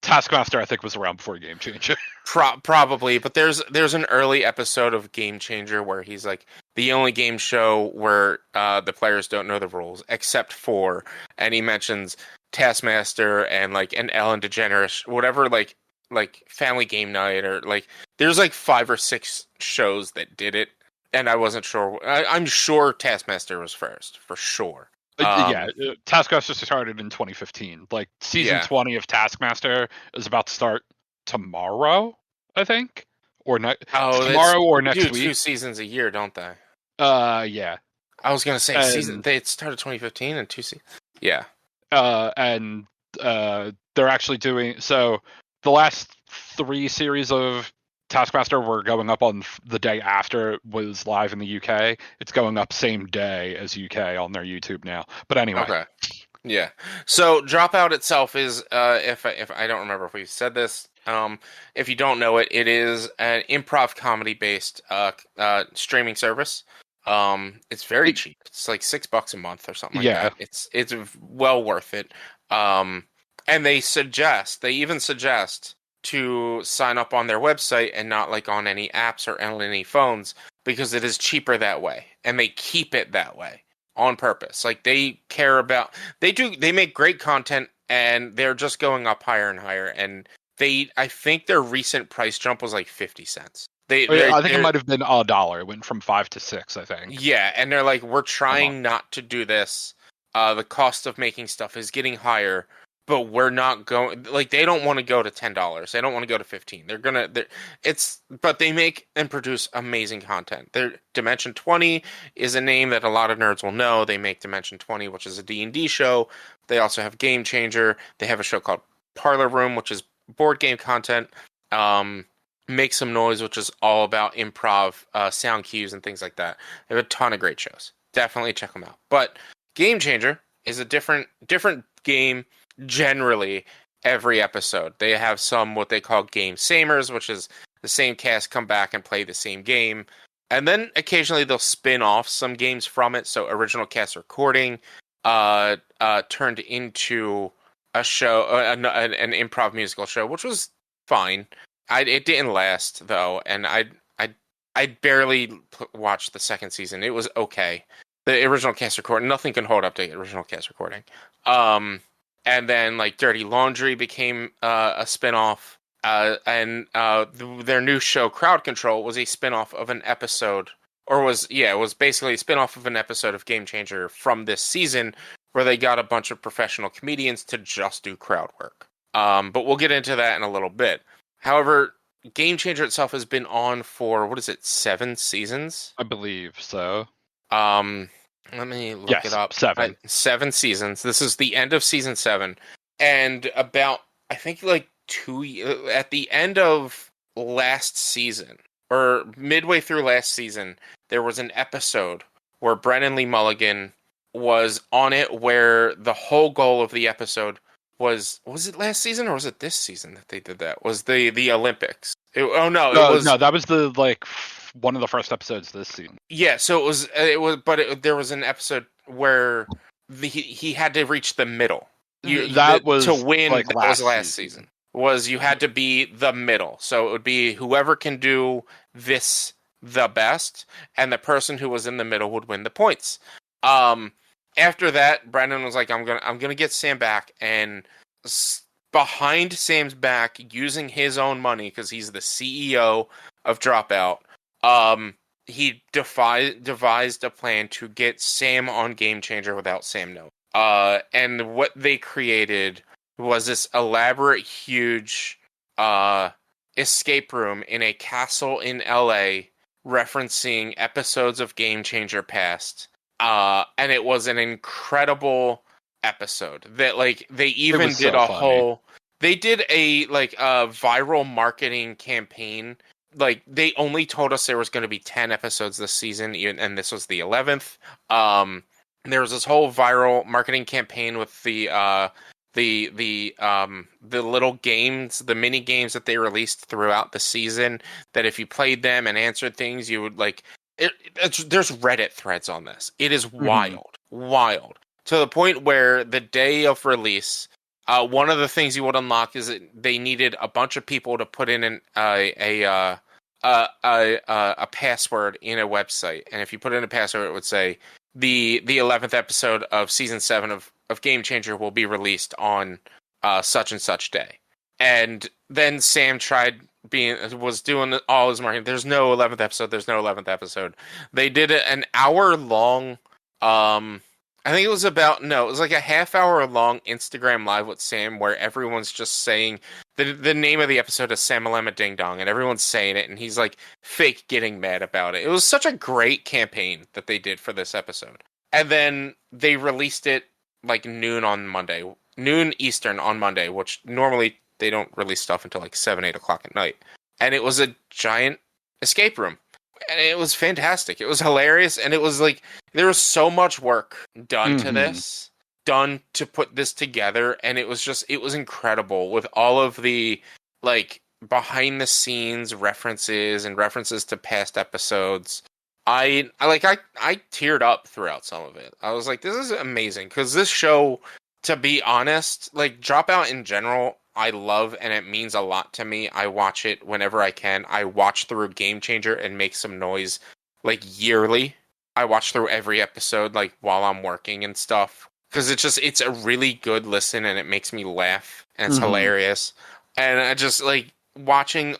Taskmaster, I think, was around before Game Changer. Probably, but there's an early episode of Game Changer where he's like the only game show where the players don't know the rules except for, and he mentions Taskmaster and like an Ellen DeGeneres, whatever, like Family Game Night, or like there's like 5 or 6 shows that did it, and I wasn't sure. I'm sure Taskmaster was first for sure. Taskmaster started in 2015. Like, season 20 of Taskmaster is about to start tomorrow, I think, or tomorrow or next week. 2 seasons a year, don't they? Yeah. I was gonna say season. They started 2015 and 2 seasons. Yeah. And they're actually doing so. The last 3 series of Taskmaster were going up on the day after it was live in the UK. It's going up same day as UK on their YouTube now. But anyway. Okay. Yeah. So Dropout itself is, if I don't remember if we said this, if you don't know it, it is an improv comedy based streaming service. It's very cheap. It's like $6 a month or something like that. It's well worth it. And they even suggest to sign up on their website and not like on any apps or on any phones, because it is cheaper that way, and they keep it that way on purpose. Like they make great content, and they're just going up higher and higher. And I think their recent price jump was like 50 cents. I think it might have been $1. It went from 5 to 6, I think. Yeah, and they're like, we're trying not to do this. The cost of making stuff is getting higher. but we're not going, like, they don't want to go to $10. They don't want to go to 15. But they make and produce amazing content. Their Dimension 20 is a name that a lot of nerds will know. They make Dimension 20, which is a D&D show. They also have Game Changer. They have a show called Parlor Room, which is board game content. Make Some Noise, which is all about improv, sound cues and things like that. They have a ton of great shows. Definitely check them out. But Game Changer is a different game generally every episode. They have some what they call game samers, which is the same cast come back and play the same game. And then occasionally they'll spin off some games from it. So original cast recording turned into a show, an improv musical show, which was fine. It didn't last though, and I barely watched the second season. It was okay. The original cast recording, nothing can hold up to the original cast recording. And then like Dirty Laundry became a spinoff, and their new show Crowd Control was a spinoff of an episode, it was basically a spinoff of an episode of Game Changer from this season, where they got a bunch of professional comedians to just do crowd work. But we'll get into that in a little bit. However, Game Changer itself has been on for 7 seasons? I believe so. Let me look it up. 7. 7 seasons. This is the end of season 7. And about, I think, like at the end of last season, or midway through last season, there was an episode where Brennan Lee Mulligan was on it, where the whole goal of the episode was it last season or was it this season that they did that? Was the Olympics? No, that was one of the first episodes this season. Yeah, so there was an episode where he had to reach the middle. To win. Like that was last season. You had to be the middle. So it would be whoever can do this the best, and the person who was in the middle would win the points. After that, Brendan was like, I'm gonna get Sam back, and behind Sam's back, using his own money because he's the CEO of Dropout. He devised a plan to get Sam on Game Changer without Sam knowing. And what they created was this elaborate, huge escape room in a castle in LA, referencing episodes of Game Changer past. And it was an incredible episode that, like, they even did they did a viral marketing campaign. Like, they only told us there was going to be 10 episodes this season, and this was the 11th. There was this whole viral marketing campaign with the little games, the mini games that they released throughout the season, that if you played them and answered things, you would there's Reddit threads on this. It is wild, to the point where the day of release, one of the things you would unlock is that they needed a bunch of people to put in a password in a website, and if you put in a password, it would say the 11th episode of season 7 of Game Changer will be released on such and such day. And then Sam was doing all his marketing. There's no 11th episode. There's no 11th episode. They did an hour long, I think it was like a half-hour long Instagram live with Sam, where everyone's just saying the name of the episode is Samalama Ding Dong, and everyone's saying it, and he's like fake getting mad about it. It was such a great campaign that they did for this episode. And then they released it like noon Eastern on Monday, which normally they don't release stuff until like 7, 8 o'clock at night. And it was a giant escape room. And it was fantastic. It was hilarious. And it was like, there was so much work done to this, done to put this together. And it was incredible, with all of the like behind the scenes references and references to past episodes. I teared up throughout some of it. I was like, this is amazing. Because this show, to be honest, like Dropout in general, I love, and it means a lot to me. I watch it whenever I can. I watch through Game Changer and Make Some Noise like yearly. I watch through every episode like while I'm working and stuff, because it's a really good listen, and it makes me laugh, and it's hilarious. And I just like seeing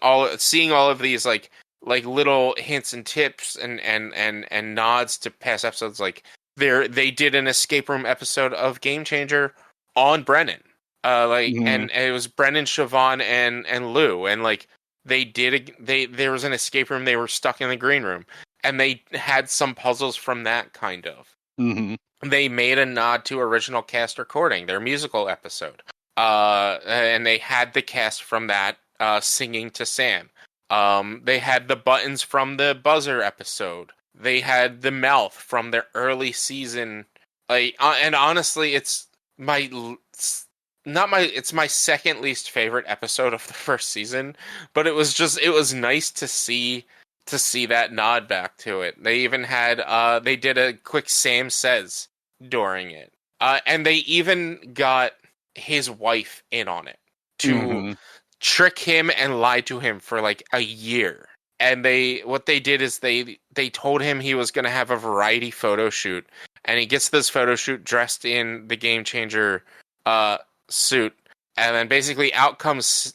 all of these like little hints and tips and nods to past episodes. Like they did an escape room episode of Game Changer on Brennan. And it was Brennan, Siobhan, and Lou, and like there was an escape room. They were stuck in the green room, and they had some puzzles from that kind of. Mm-hmm. They made a nod to original cast recording, their musical episode, and they had the cast from that singing to Sam. They had the buttons from the Buzzer episode. They had the mouth from their early season. And honestly, it's my second least favorite episode of the first season, but it was nice to see that nod back to it. They even had they did a quick Sam Says during it. And they even got his wife in on it to trick him and lie to him for like a year. And what they did is they told him he was going to have a variety photo shoot, and he gets this photo shoot dressed in the Game Changer suit, and then basically out comes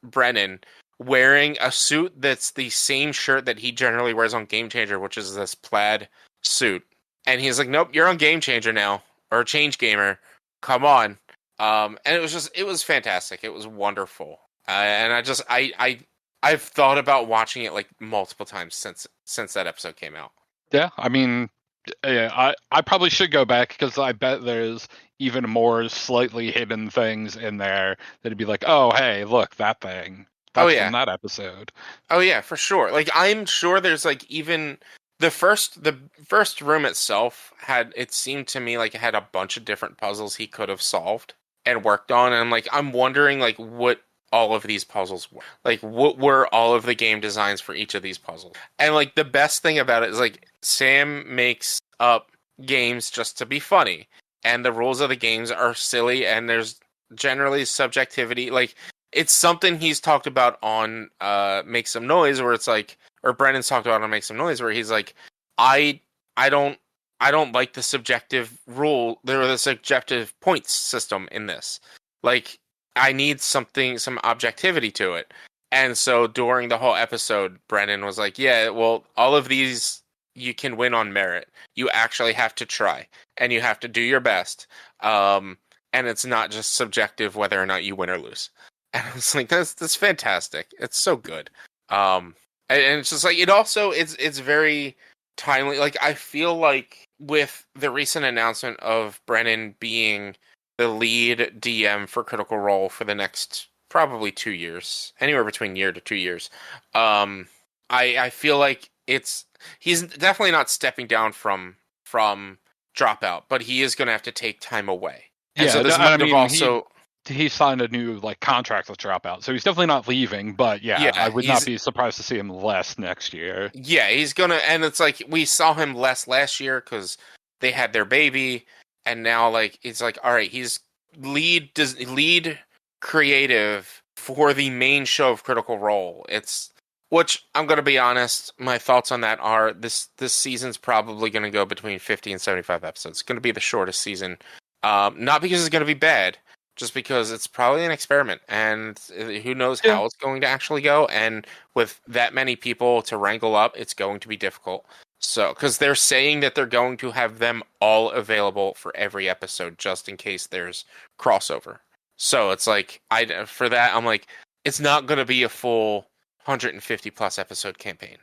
Brennan wearing a suit that's the same shirt that he generally wears on Game Changer, which is this plaid suit. And he's like, "Nope, you're on Game Changer now, or Change Gamer. Come on." And it was fantastic. It was wonderful. And I've thought about watching it like multiple times since that episode came out. Yeah, I mean, yeah, I probably should go back, because I bet there's even more slightly hidden things in there that'd be like, oh, hey, look, that thing. That's from that episode. Oh yeah, for sure. Like, I'm sure there's like even the first room itself it seemed to me like it had a bunch of different puzzles he could have solved and worked on, and I'm wondering like what all of these puzzles were. Like, what were all of the game designs for each of these puzzles? And like the best thing about it is like Sam makes up games just to be funny, and the rules of the games are silly, and there's generally subjectivity. Like, it's something he's talked about on Make Some Noise, where it's like, or Brennan's talked about on Make Some Noise, where he's like, I don't like the subjective rule, the subjective points system in this. Like, I need some objectivity to it. And so during the whole episode, Brennan was like, yeah, well, all of these you can win on merit. You actually have to try, and you have to do your best. And it's not just subjective whether or not you win or lose. And I was like, that's fantastic. It's so good. And it's just like, it's very timely. Like, I feel like with the recent announcement of Brennan being the lead DM for Critical Role for the next probably 2 years, anywhere between year to 2 years, I feel like he's definitely not stepping down from Dropout, but he is going to have to take time away. And so this might have also... He signed a new contract with Dropout, so he's definitely not leaving. But I would not be surprised to see him less next year. Yeah, he's gonna, and it's like we saw him less last year because they had their baby, and now like it's like, all right, he's lead creative for the main show of Critical Role. Which I'm gonna be honest, my thoughts on that are this season's probably gonna go between 50 and 75 episodes. It's gonna be the shortest season, not because it's gonna be bad. Just because it's probably an experiment, and who knows how it's going to actually go. And with that many people to wrangle up, it's going to be difficult. So, because they're saying that they're going to have them all available for every episode, just in case there's crossover. So it's like, for that, I'm like, it's not going to be a full 150 plus episode campaign.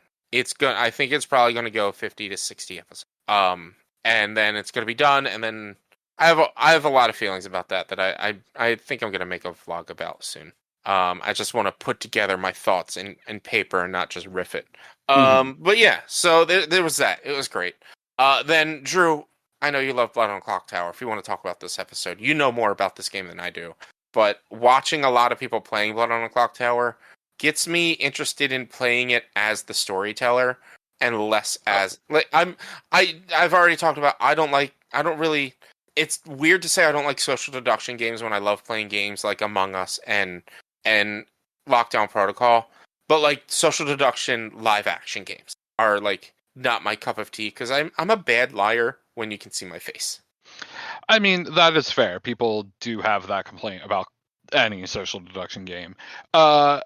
I think it's probably going to go 50 to 60 episodes. And then it's going to be done, and then I have a lot of feelings about that I think I'm going to make a vlog about soon. I just want to put together my thoughts in paper and not just riff it. But yeah, so there was that. It was great. Then, Drew, I know you love Blood on the Clock Tower. If you want to talk about this episode, you know more about this game than I do. But watching a lot of people playing Blood on the Clock Tower gets me interested in playing it as the storyteller and less as... like I've already talked about, I don't really... It's weird to say I don't like social deduction games when I love playing games like Among Us and Lockdown Protocol, but like social deduction live action games are like not my cup of tea because I'm a bad liar when you can see my face. I mean, that is fair. People do have that complaint about any social deduction game. I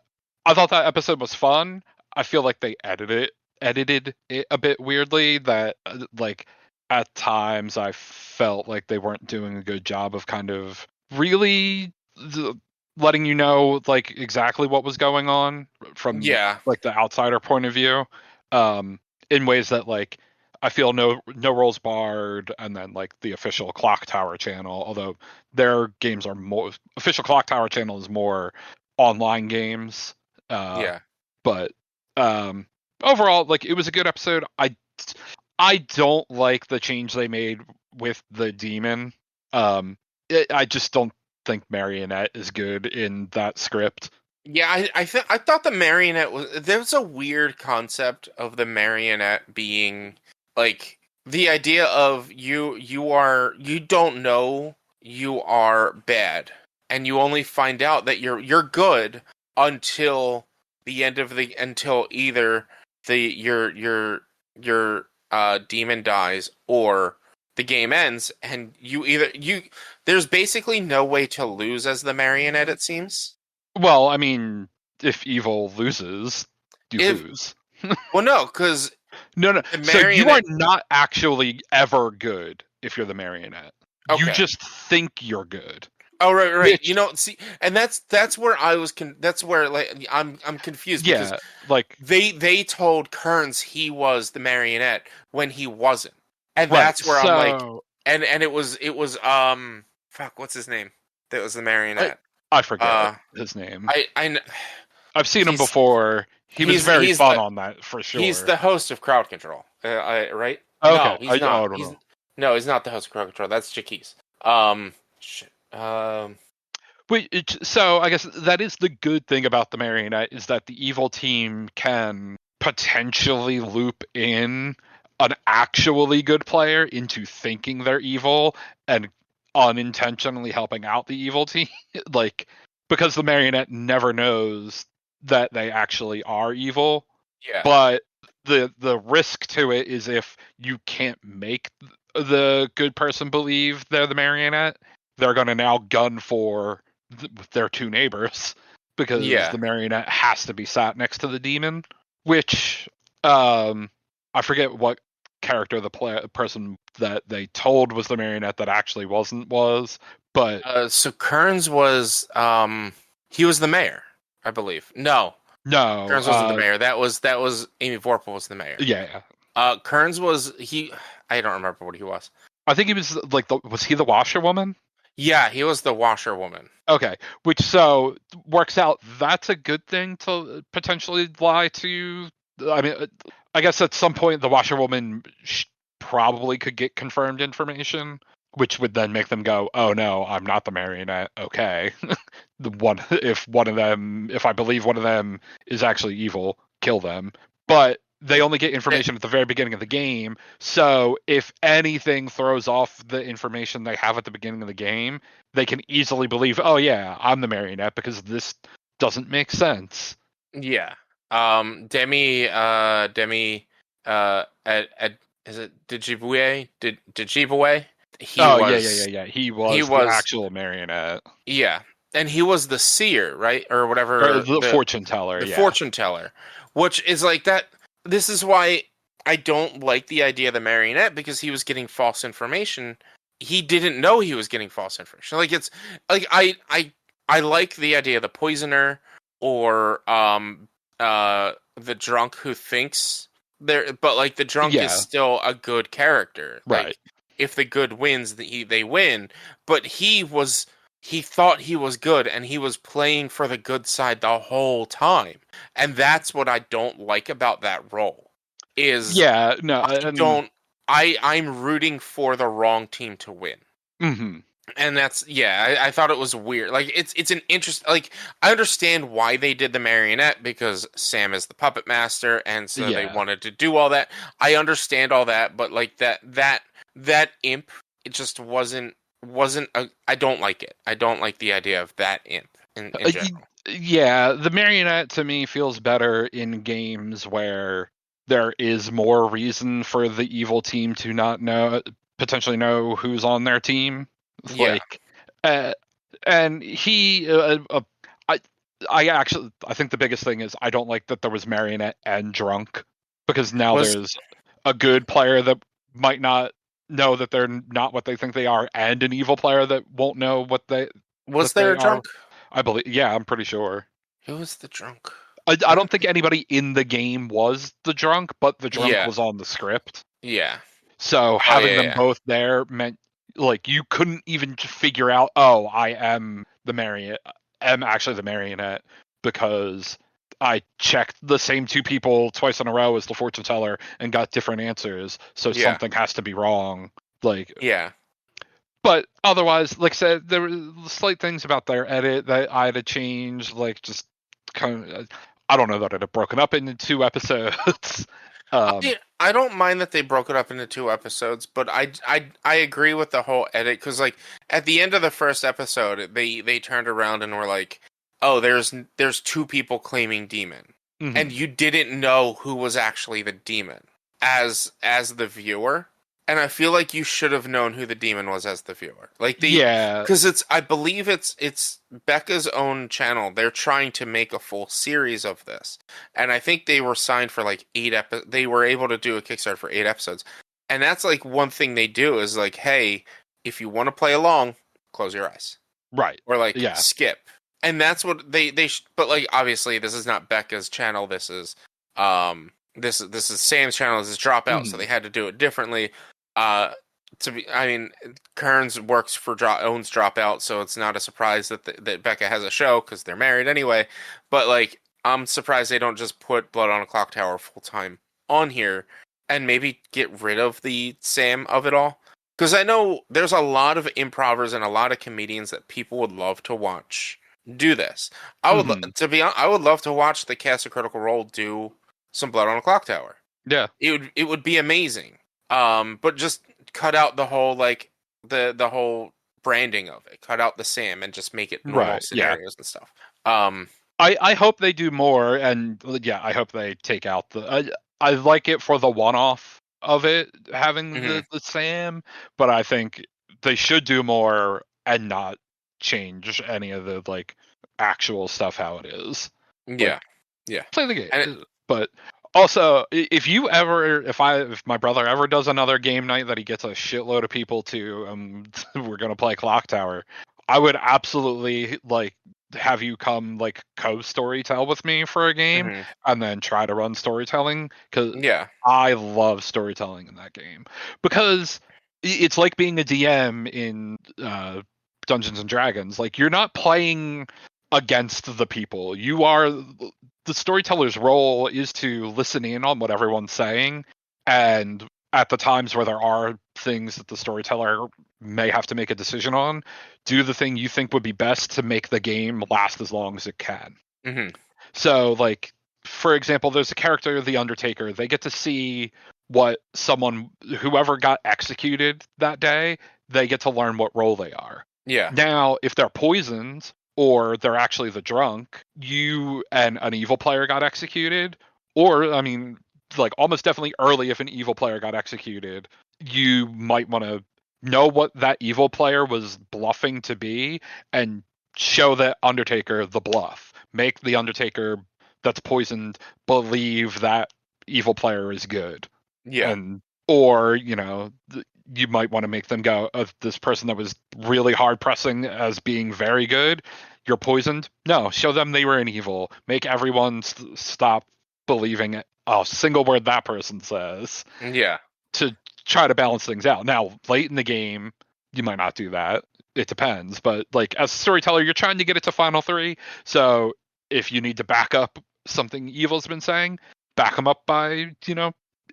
thought that episode was fun. I feel like they edited it a bit weirdly, that like at times I felt like they weren't doing a good job of kind of really letting you know like exactly what was going on from like the outsider point of view, in ways that like I feel no roles barred, and then like the official Clock Tower channel, although their games are more official Clock Tower channel is more online games. But overall, like it was a good episode. I don't like the change they made with the demon. I just don't think Marionette is good in that script. Yeah, I thought the Marionette there was a weird concept of the Marionette being like the idea of you don't know you are bad, and you only find out that you're good until the end of until either your demon dies or the game ends, and there's basically no way to lose as the Marionette, it seems. Well, I mean, if evil loses, you lose. Well, no, because no. So you are not actually ever good if you're the Marionette. Okay. You just think you're good. Oh, right. See, and that's where I was. That's where like I'm confused. Because like they told Kearns he was the Marionette when he wasn't, and that's where I'm like, and it was fuck, what's his name? That was the Marionette. I forget his name. I've seen him before. He was very fun on that for sure. He's the host of Crowd Control, right? Okay. No, he's not. No, he's not the host of Crowd Control. That's Jaquise. Shit. So I guess that is the good thing about the Marionette, is that the evil team can potentially loop in an actually good player into thinking they're evil and unintentionally helping out the evil team. Like, because the Marionette never knows that they actually are evil. Yeah. But the risk to it is if you can't make the good person believe they're the Marionette, they're going to now gun for their two neighbors, because the Marionette has to be sat next to the demon, which I forget what character the person that they told was the Marionette that actually was, but so Kearns was he was the mayor, I believe. No, Kearns wasn't the mayor. That was Amy Vorpal was the mayor. Yeah. Kearns was I don't remember what he was. I think he was like was he the washerwoman? Yeah, he was the washerwoman. Okay, which so works out. That's a good thing to potentially lie to. I mean, I guess at some point the washerwoman probably could get confirmed information, which would then make them go, "Oh no, I'm not the Marionette." Okay, if I believe one of them is actually evil, kill them. But they only get information at the very beginning of the game, so if anything throws off the information they have at the beginning of the game, they can easily believe, "Oh yeah, I'm the Marionette," because this doesn't make sense. Yeah. Demi is it Djibouti? Djibouti? Yeah. He was the actual Marionette. Yeah. And he was the seer, right? Or whatever. Or the fortune teller. The fortune teller. Which is like that. This is why I don't like the idea of the Marionette, because he was getting false information. He didn't know he was getting false information. Like, it's like I like the idea of the poisoner, or the drunk who thinks there, but like the drunk is still a good character. Right. Like, if the good wins, they win. But he thought he was good, and he was playing for the good side the whole time. And that's what I don't like about that role. I'm rooting for the wrong team to win. Mm-hmm. And that's, I thought it was weird. Like, it's an interest. Like, I understand why they did the Marionette, because Sam is the puppet master, and so they wanted to do all that. I understand all that, but like that imp, it just wasn't I don't like it. I don't like the idea of that imp in general. Yeah, the Marionette to me feels better in games where there is more reason for the evil team to not potentially know who's on their team. Like, and he, I think the biggest thing is I don't like that there was Marionette and drunk, because now there's a good player that might not know that they're not what they think they are, and an evil player that won't know what they was there a drunk? I believe, yeah, I'm pretty sure. Who was the drunk? I don't think anybody in the game was the drunk, but the drunk was on the script. Yeah. So having them both there meant like you couldn't even figure out, oh, I am actually the marionette, because I checked the same two people twice in a row as the fortune teller and got different answers. So something has to be wrong. Like, yeah. But otherwise, like I said, there were slight things about their edit that I had to change. Like, just kind of, I don't know that it had broken up into 2 episodes. I don't mind that they broke it up into 2 episodes, but I agree with the whole edit, because like at the end of the first episode, they turned around and were like, "Oh, there's 2 people claiming demon," and you didn't know who was actually the demon as the viewer. And I feel like you should have known who the demon was as the viewer. Like because I believe it's Becca's own channel. They're trying to make a full series of this, and I think they were signed for like 8 episodes. They were able to do a Kickstarter for 8 episodes, and that's like one thing they do is like, hey, if you want to play along, close your eyes, right? Or like skip, and that's what they. But like obviously, this is not Becca's channel. This is this is Sam's channel. This is Dropout, so they had to do it differently. Kearns owns Dropout, so it's not a surprise that Becca has a show because they're married anyway. But like, I'm surprised they don't just put Blood on a Clock Tower full time on here and maybe get rid of the Sam of it all. Because I know there's a lot of improvers and a lot of comedians that people would love to watch do this. I would to be honest, I would love to watch the cast of Critical Role do some Blood on a Clock Tower. Yeah, it would be amazing. But just cut out the whole like the whole branding of it. Cut out the Sam and just make it normal scenarios and stuff. I hope they do more, and I hope they take out the. I like it for the one-off of it having the Sam, but I think they should do more and not change any of the like actual stuff how it is. Yeah, play the game, but. Also, if my brother ever does another game night that he gets a shitload of people to, we're gonna play Clock Tower, I would absolutely like have you come like co-storytell with me for a game, and then try to run storytelling, because I love storytelling in that game, because it's like being a DM in Dungeons and Dragons. Like, you're not playing against the people. You are. The storyteller's role is to listen in on what everyone's saying, and at the times where there are things that the storyteller may have to make a decision on, do the thing you think would be best to make the game last as long as it can. So, like, for example, there's a character, the Undertaker. They get to see what whoever got executed that day, they get to learn what role they are. Yeah. Now, if they're poisoned, or they're actually the drunk, you and an evil player got executed, or, I mean, like, almost definitely early if an evil player got executed, you might want to know what that evil player was bluffing to be, and show that Undertaker the bluff. Make the Undertaker that's poisoned believe that evil player is good. Yeah. Or, you might want to make them go, this person that was really hard pressing as being very good, you're poisoned. No, show them they were an evil. Make everyone stop believing a single word that person says. Yeah. To try to balance things out. Now, late in the game, you might not do that. It depends. But like, as a storyteller, you're trying to get it to Final 3. So if you need to back up something evil's been saying, back them up by,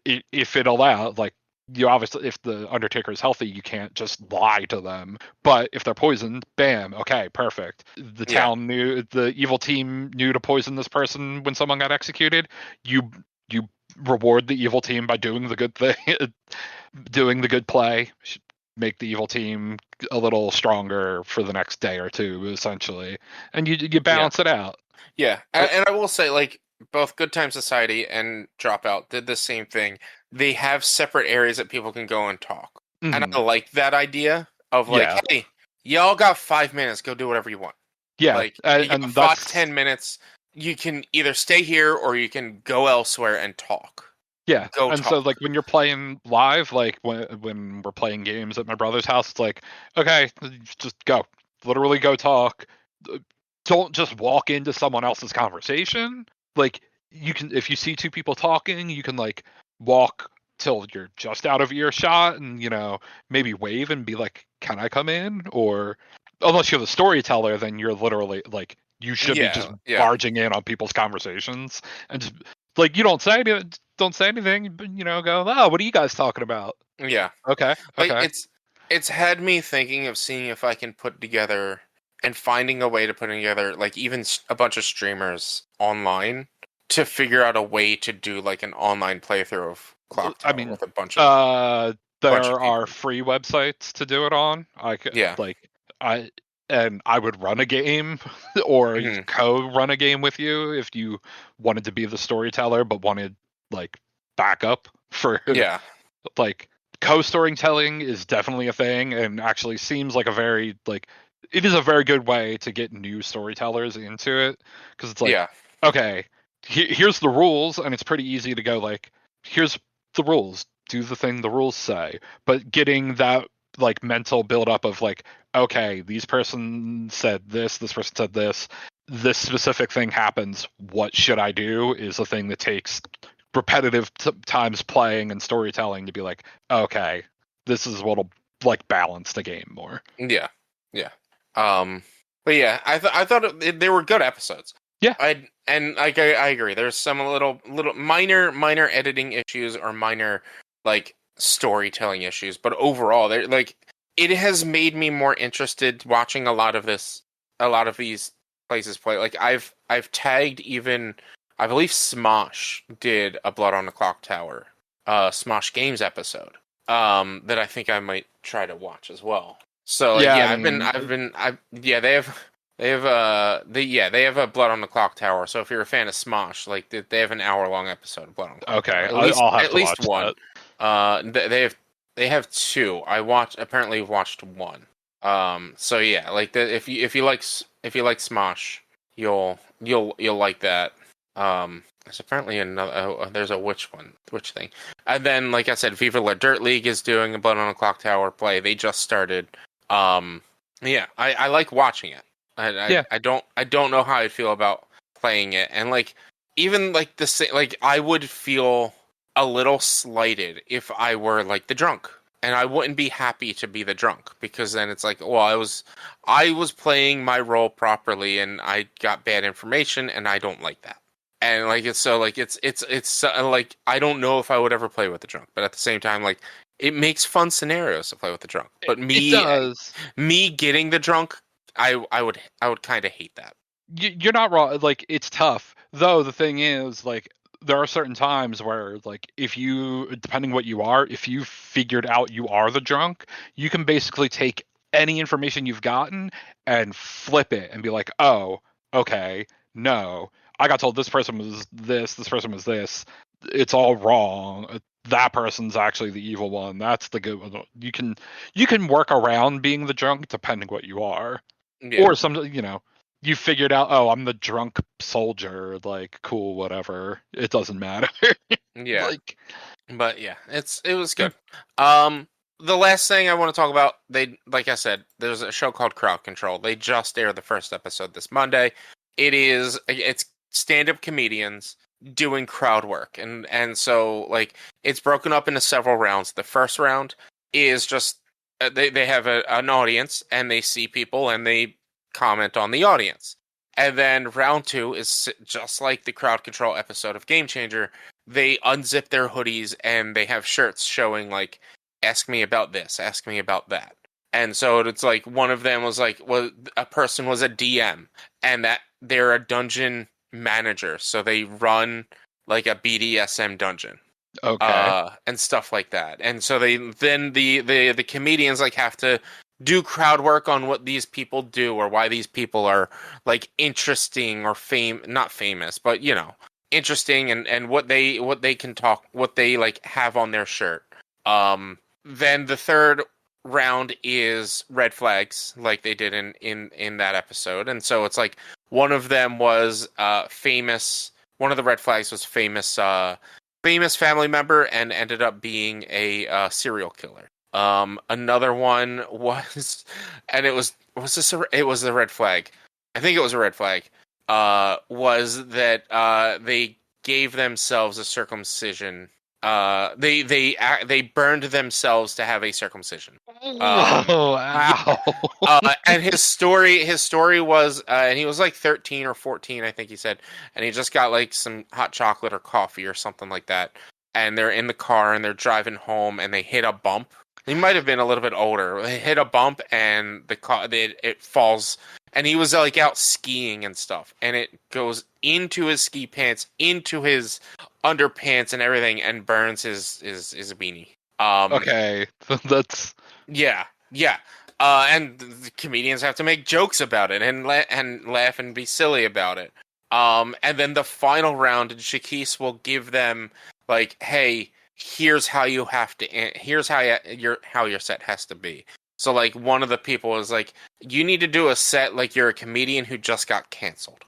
if it allows, like, you obviously, if the Undertaker is healthy, you can't just lie to them. But if they're poisoned, bam, okay, perfect. The town knew, the evil team knew to poison this person when someone got executed. You reward the evil team by doing the good thing, doing the good play. Make the evil team a little stronger for the next day or two, essentially, and you balance it out. Yeah, and I will say, like, both Good Time Society and Dropout did the same thing. They have separate areas that people can go and talk. And I like that idea of, like, hey, y'all got 5 minutes, go do whatever you want. Yeah. Like, and 5-10 minutes, you can either stay here or you can go elsewhere and talk. Yeah, Go and talk. so like when you're playing live, like when we're playing games at my brother's house, it's like, okay, just go, literally go talk. Don't just walk into someone else's conversation. Like you can, if you see two people talking, you can like walk till you're just out of earshot, and maybe wave and be like, "Can I come in?" Or unless you're the storyteller, then you're literally like you should be just barging in on people's conversations and just like you don't say anything, but go, oh, what are you guys talking about? Yeah. Okay. Like it's had me thinking of seeing if I can put together and finding a way to put together like even a bunch of streamers online to figure out a way to do like an online playthrough of Clock Tower with a bunch of there are free websites to do it on. I would run a game or co-run a game with you if you wanted to be the storyteller but wanted like backup for like co-storytelling is definitely a thing and actually seems like a very like it is a very good way to get new storytellers into it because it's like okay, here's the rules and it's pretty easy to go like here's the rules, do the thing the rules say, but getting that like mental build up of like okay, this person said this person said this specific thing happens, what should I do, is a thing that takes repetitive times playing and storytelling to be like, okay, this is what'll like balance the game more. Yeah. But yeah, I thought they were good episodes. Yeah. I agree. There's some little minor editing issues or minor like storytelling issues, but overall, they're like it has made me more interested watching a lot of these places play. Like I've tagged even. I believe Smosh did a Blood on the Clock Tower, Smosh Games episode, that I think I might try to watch as well. So they have a Blood on the Clock Tower. So if you're a fan of Smosh, like they have an hour-long episode of Blood on the Clock Tower. I'll have at to least watch one. That. They have two. Apparently watched one. So yeah, like if you like Smosh, you'll like that. There's apparently another. There's a witch thing, and then like I said, Viva La Dirt League is doing a Blood on the Clock Tower play. They just started. I like watching it. I don't know how I'd feel about playing it, and like even like I would feel a little slighted if I were like the drunk, and I wouldn't be happy to be the drunk because then it's like, well, I was playing my role properly, and I got bad information, and I don't like that. And like it's like I don't know if I would ever play with the drunk, but at the same time, like it makes fun scenarios to play with the drunk. But me getting the drunk, I would kind of hate that. You're not wrong. Like it's tough, though. The thing is, like there are certain times where, like, if you, depending what you are, if you figured out you are the drunk, you can basically take any information you've gotten and flip it and be like, oh, okay, no. I got told this person was this person was this. It's all wrong. That person's actually the evil one. That's the good one. You can work around being the drunk depending what you are. Yeah. Or some, you figured out, oh, I'm the drunk soldier. Like, cool, whatever. It doesn't matter. Yeah. But yeah, it was good. The last thing I want to talk about, like I said, there's a show called Crowd Control. They just aired the first episode this Monday. It's stand-up comedians doing crowd work, and so like it's broken up into several rounds. The first round is just they have an audience and they see people and they comment on the audience, and then round two is just like the Crowd Control episode of Game Changer. They unzip their hoodies and they have shirts showing like, ask me about this, ask me about that. And so it's like one of them was like, well, a person was a DM and that they're a dungeon manager, so they run like a BDSM dungeon, and stuff like that. And so the comedians like have to do crowd work on what these people do or why these people are like interesting or not famous, but interesting and what they can talk, what they like have on their shirt. Then the third round is red flags, like they did in that episode, and so it's like one of them was famous. One of the red flags was famous famous family member and ended up being a serial killer. Another one was, and it was it was a red flag. I think it was a red flag. Was that they gave themselves a circumcision. They burned themselves to have a circumcision. Oh, wow. And his story was, and he was like 13 or 14, I think he said, and he just got like some hot chocolate or coffee or something like that. And they're in the car and they're driving home and they hit a bump. He might have been a little bit older. They hit a bump and the car it falls. And he was like out skiing and stuff, and it goes into his ski pants, into his underpants and everything, and burns his beanie. Okay, that's yeah. And the comedians have to make jokes about it and laugh and be silly about it. And then the final round, Jaquise will give them like, hey, here's how you have to, here's how your set has to be. So, like, one of the people was like, you need to do a set like you're a comedian who just got canceled.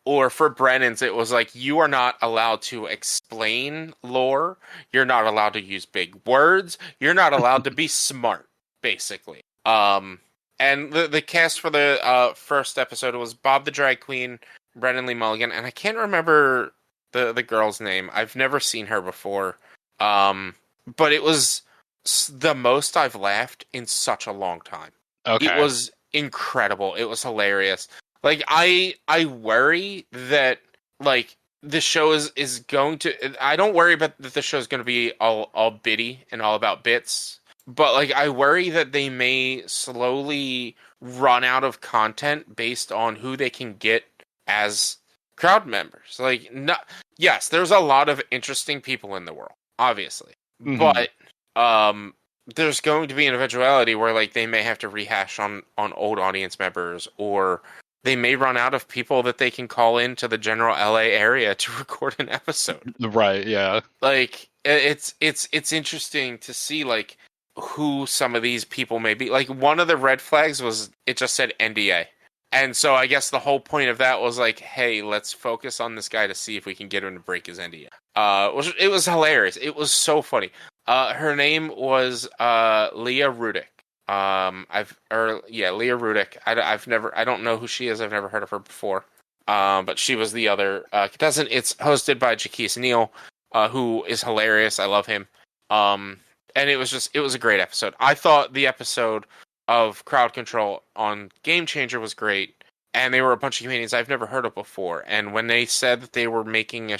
Or for Brennan's, it was like, you are not allowed to explain lore. You're not allowed to use big words. You're not allowed to be smart, basically. And the cast for the first episode was Bob the Drag Queen, Brennan Lee Mulligan, and I can't remember the girl's name. I've never seen her before. But it was the most I've laughed in such a long time. Okay. It was incredible. It was hilarious. Like, I worry that, like, the show is going to... I don't worry about that the show is going to be all bitty and all about bits. But, like, I worry that they may slowly run out of content based on who they can get as crowd members. Like, yes, there's a lot of interesting people in the world, obviously. Mm-hmm. But there's going to be an eventuality where, like, they may have to rehash on old audience members, or they may run out of people that they can call into the general LA area to record an episode. Right, yeah. Like, it's interesting to see, like, who some of these people may be. Like, one of the red flags was, it just said NDA. And so I guess the whole point of that was like, hey, let's focus on this guy to see if we can get him to break his NDA. It was hilarious. It was so funny. Her name was Leah Rudick. Leah Rudick. I don't know who she is. I've never heard of her before. But she was the other contestant. It's hosted by Jaquise Neal, who is hilarious. I love him. And it was a great episode. I thought the episode of Crowd Control on Game Changer was great, and they were a bunch of comedians I've never heard of before. And when they said that they were making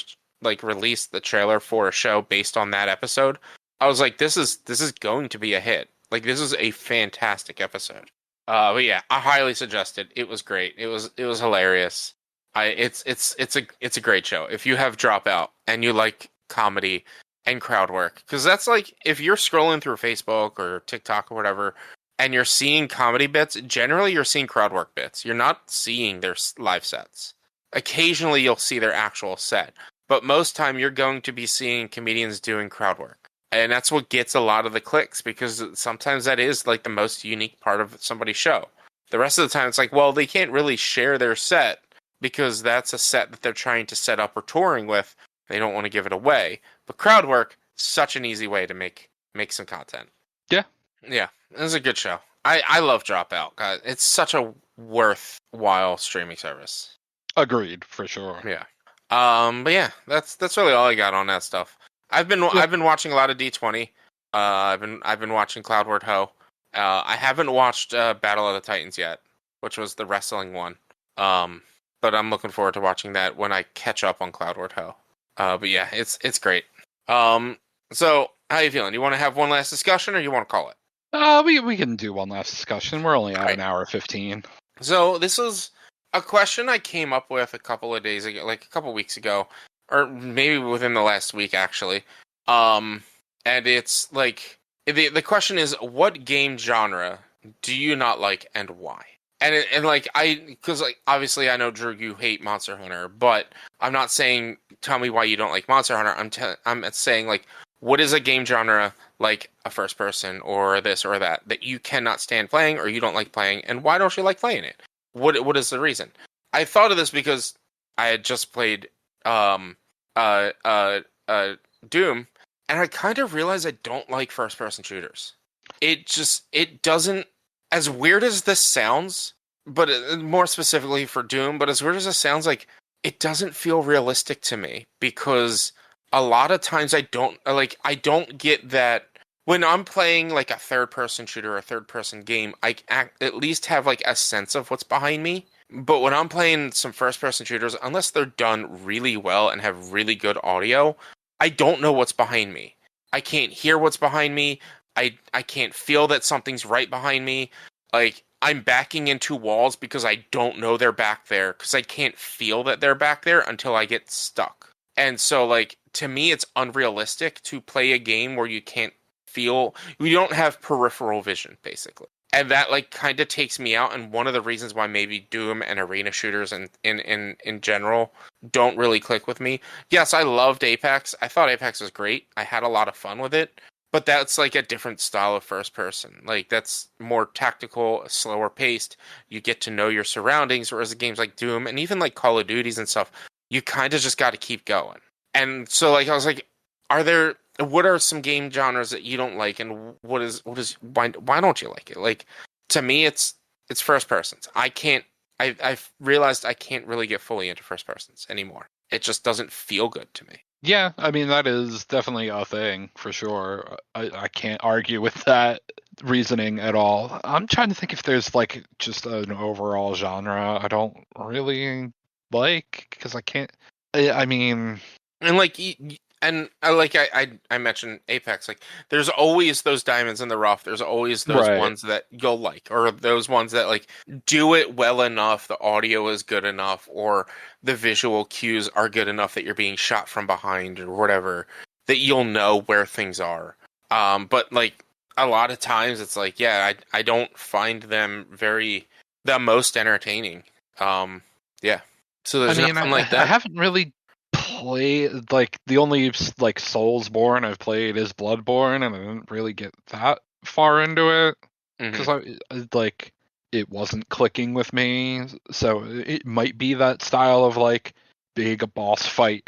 release the trailer for a show based on that episode, I was like, this is going to be a hit. Like, this is a fantastic episode. But yeah, I highly suggest it. It was great. It was hilarious. It's a great show. If you have Dropout and you like comedy and crowd work, because that's like, if you're scrolling through Facebook or TikTok or whatever, and you're seeing comedy bits, generally you're seeing crowd work bits. You're not seeing their live sets. Occasionally you'll see their actual set, but most time you're going to be seeing comedians doing crowd work. And that's what gets a lot of the clicks, because sometimes that is like the most unique part of somebody's show. The rest of the time it's like, well, they can't really share their set because that's a set that they're trying to set up or touring with. They don't want to give it away. But crowd work, such an easy way to make some content. Yeah. Yeah, it was a good show. I love Dropout. God, it's such a worthwhile streaming service. Agreed, for sure. Yeah. But yeah, that's really all I got on that stuff. I've been watching a lot of D20. I've been watching Cloudward Ho. I haven't watched Battle of the Titans yet, which was the wrestling one. But I'm looking forward to watching that when I catch up on Cloudward Ho. But yeah, it's great. So how you feeling? You want to have one last discussion, or you want to call it? We can do one last discussion. We're only at an hour 15. So this was a question I came up with a couple of days ago, like a couple weeks ago, or maybe within the last week, actually. And it's like, the question is, what game genre do you not like and why? And because obviously I know, Drew, you hate Monster Hunter, but I'm not saying tell me why you don't like Monster Hunter. I'm saying, like, what is a game genre, like a first person or this or that you cannot stand playing or you don't like playing, and why don't you like playing it? What is the reason? I thought of this because I had just played Doom, and I kind of realized I don't like first-person shooters. It doesn't, as weird as this sounds, but more specifically for Doom, but as weird as it sounds, like, it doesn't feel realistic to me, because a lot of times I don't get that when I'm playing like a third-person shooter or a third-person game, I at least have like a sense of what's behind me. But when I'm playing some first-person shooters, unless they're done really well and have really good audio, I don't know what's behind me. I can't hear what's behind me. I can't feel that something's right behind me. Like, I'm backing into walls because I don't know they're back there, because I can't feel that they're back there until I get stuck. And so, like, to me, it's unrealistic to play a game where you can't feel, you don't have peripheral vision, basically. And that, like, kind of takes me out, and one of the reasons why maybe Doom and arena shooters in general don't really click with me. Yes, I loved Apex. I thought Apex was great. I had a lot of fun with it. But that's like a different style of first person. Like, that's more tactical, slower paced. You get to know your surroundings, whereas the games like Doom and even like Call of Duties and stuff, you kind of just got to keep going. And so, like, I was like, what are some game genres that you don't like, and why don't you like it? Like, to me, it's first persons. I've realized I can't really get fully into first persons anymore. It just doesn't feel good to me. Yeah, I mean, that is definitely a thing, for sure. I can't argue with that reasoning at all. I'm trying to think if there's, like, just an overall genre I don't really like, because I can't... I mean... And, like, I mentioned Apex, like, there's always those diamonds in the rough. There's always those ones that you'll like, or those ones that, like, do it well enough, the audio is good enough, or the visual cues are good enough that you're being shot from behind or whatever, that you'll know where things are. But, like, a lot of times it's like, yeah, I don't find them the most entertaining. Yeah. So there's nothing like that. I haven't really played, like, the only, like, Soulsborne I've played is Bloodborne, and I didn't really get that far into it, because like, it wasn't clicking with me, so it might be that style of, like, big boss fight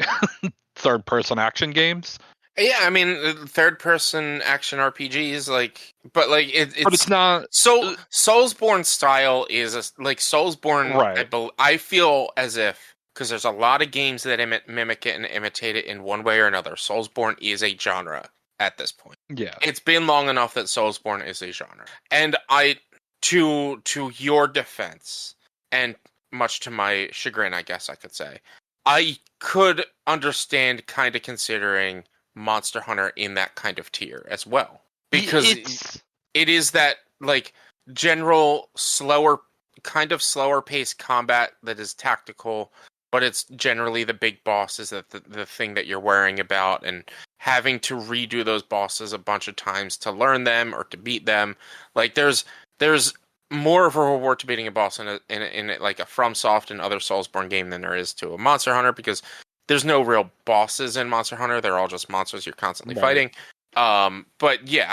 third-person action games. Yeah, I mean, third-person action RPGs, like, but like but it's not. So Soulsborne style is like Soulsborne. Right. I feel as if, because there's a lot of games that mimic it and imitate it in one way or another. Soulsborne is a genre at this point. Yeah, it's been long enough that Soulsborne is a genre, and to your defense, and much to my chagrin, I guess I could say, I could understand kind of considering Monster Hunter in that kind of tier as well, because it is that, like, general slower paced combat that is tactical, but it's generally the big bosses that the thing that you're worrying about, and having to redo those bosses a bunch of times to learn them or to beat them. Like, there's more of a reward to beating a boss in like a FromSoft and other Soulsborne game than there is to a Monster Hunter, because there's no real bosses in Monster Hunter. They're all just monsters you're constantly fighting. But yeah,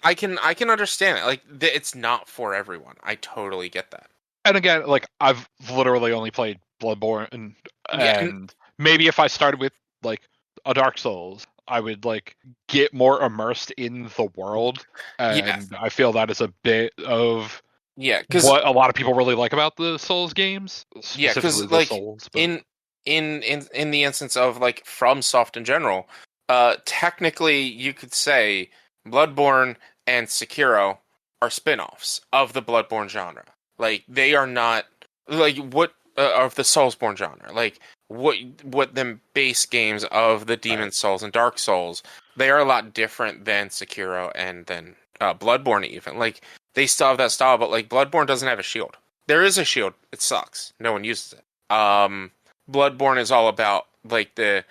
I can understand it. Like, it's not for everyone. I totally get that. And again, like, I've literally only played Bloodborne, and maybe if I started with, like, a Dark Souls, I would, like, get more immersed in the world, and I feel that is a bit of what a lot of people really like about the Souls games. Yeah, because, like, Souls, in the instance of, like, FromSoft in general, technically you could say Bloodborne and Sekiro are spin-offs of the Bloodborne genre. Like, they are not, like, what of the Soulsborne genre. Like, what them base games of the Demon Souls and Dark Souls, they are a lot different than Sekiro and than Bloodborne even. Like, they still have that style, but, like, Bloodborne doesn't have a shield. There is a shield. It sucks. No one uses it. Bloodborne is all about, like, the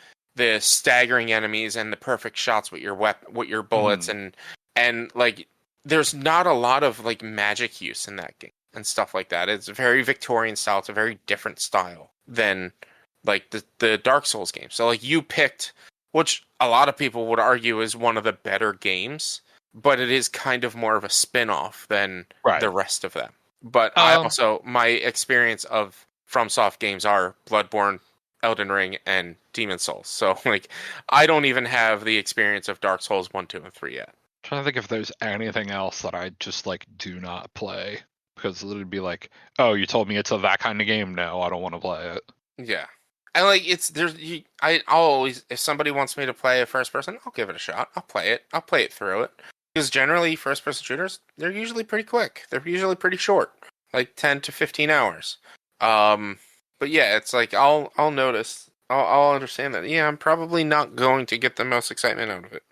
staggering enemies and the perfect shots with your bullets, and like, there's not a lot of, like, magic use in that game and stuff like that. It's a very Victorian style. It's a very different style than, like, the Dark Souls game. So, like, you picked, which a lot of people would argue is one of the better games, but it is kind of more of a spin-off than the rest of them. But my experience of FromSoft games are Bloodborne, Elden Ring and Demon Souls. So like, I don't even have the experience of Dark Souls 1, 2, and 3 yet. I'm trying to think if there's anything else that I just like do not play, because it would be like, oh, you told me it's that kind of game. No, I don't want to play it. Yeah. And like I'll always, if somebody wants me to play a first person, I'll give it a shot. I'll play it. I'll play it through it. Because generally first person shooters, they're usually pretty quick. They're usually pretty short. Like 10 to 15 hours. But yeah, it's like I'll notice. I'll understand that. Yeah, I'm probably not going to get the most excitement out of it.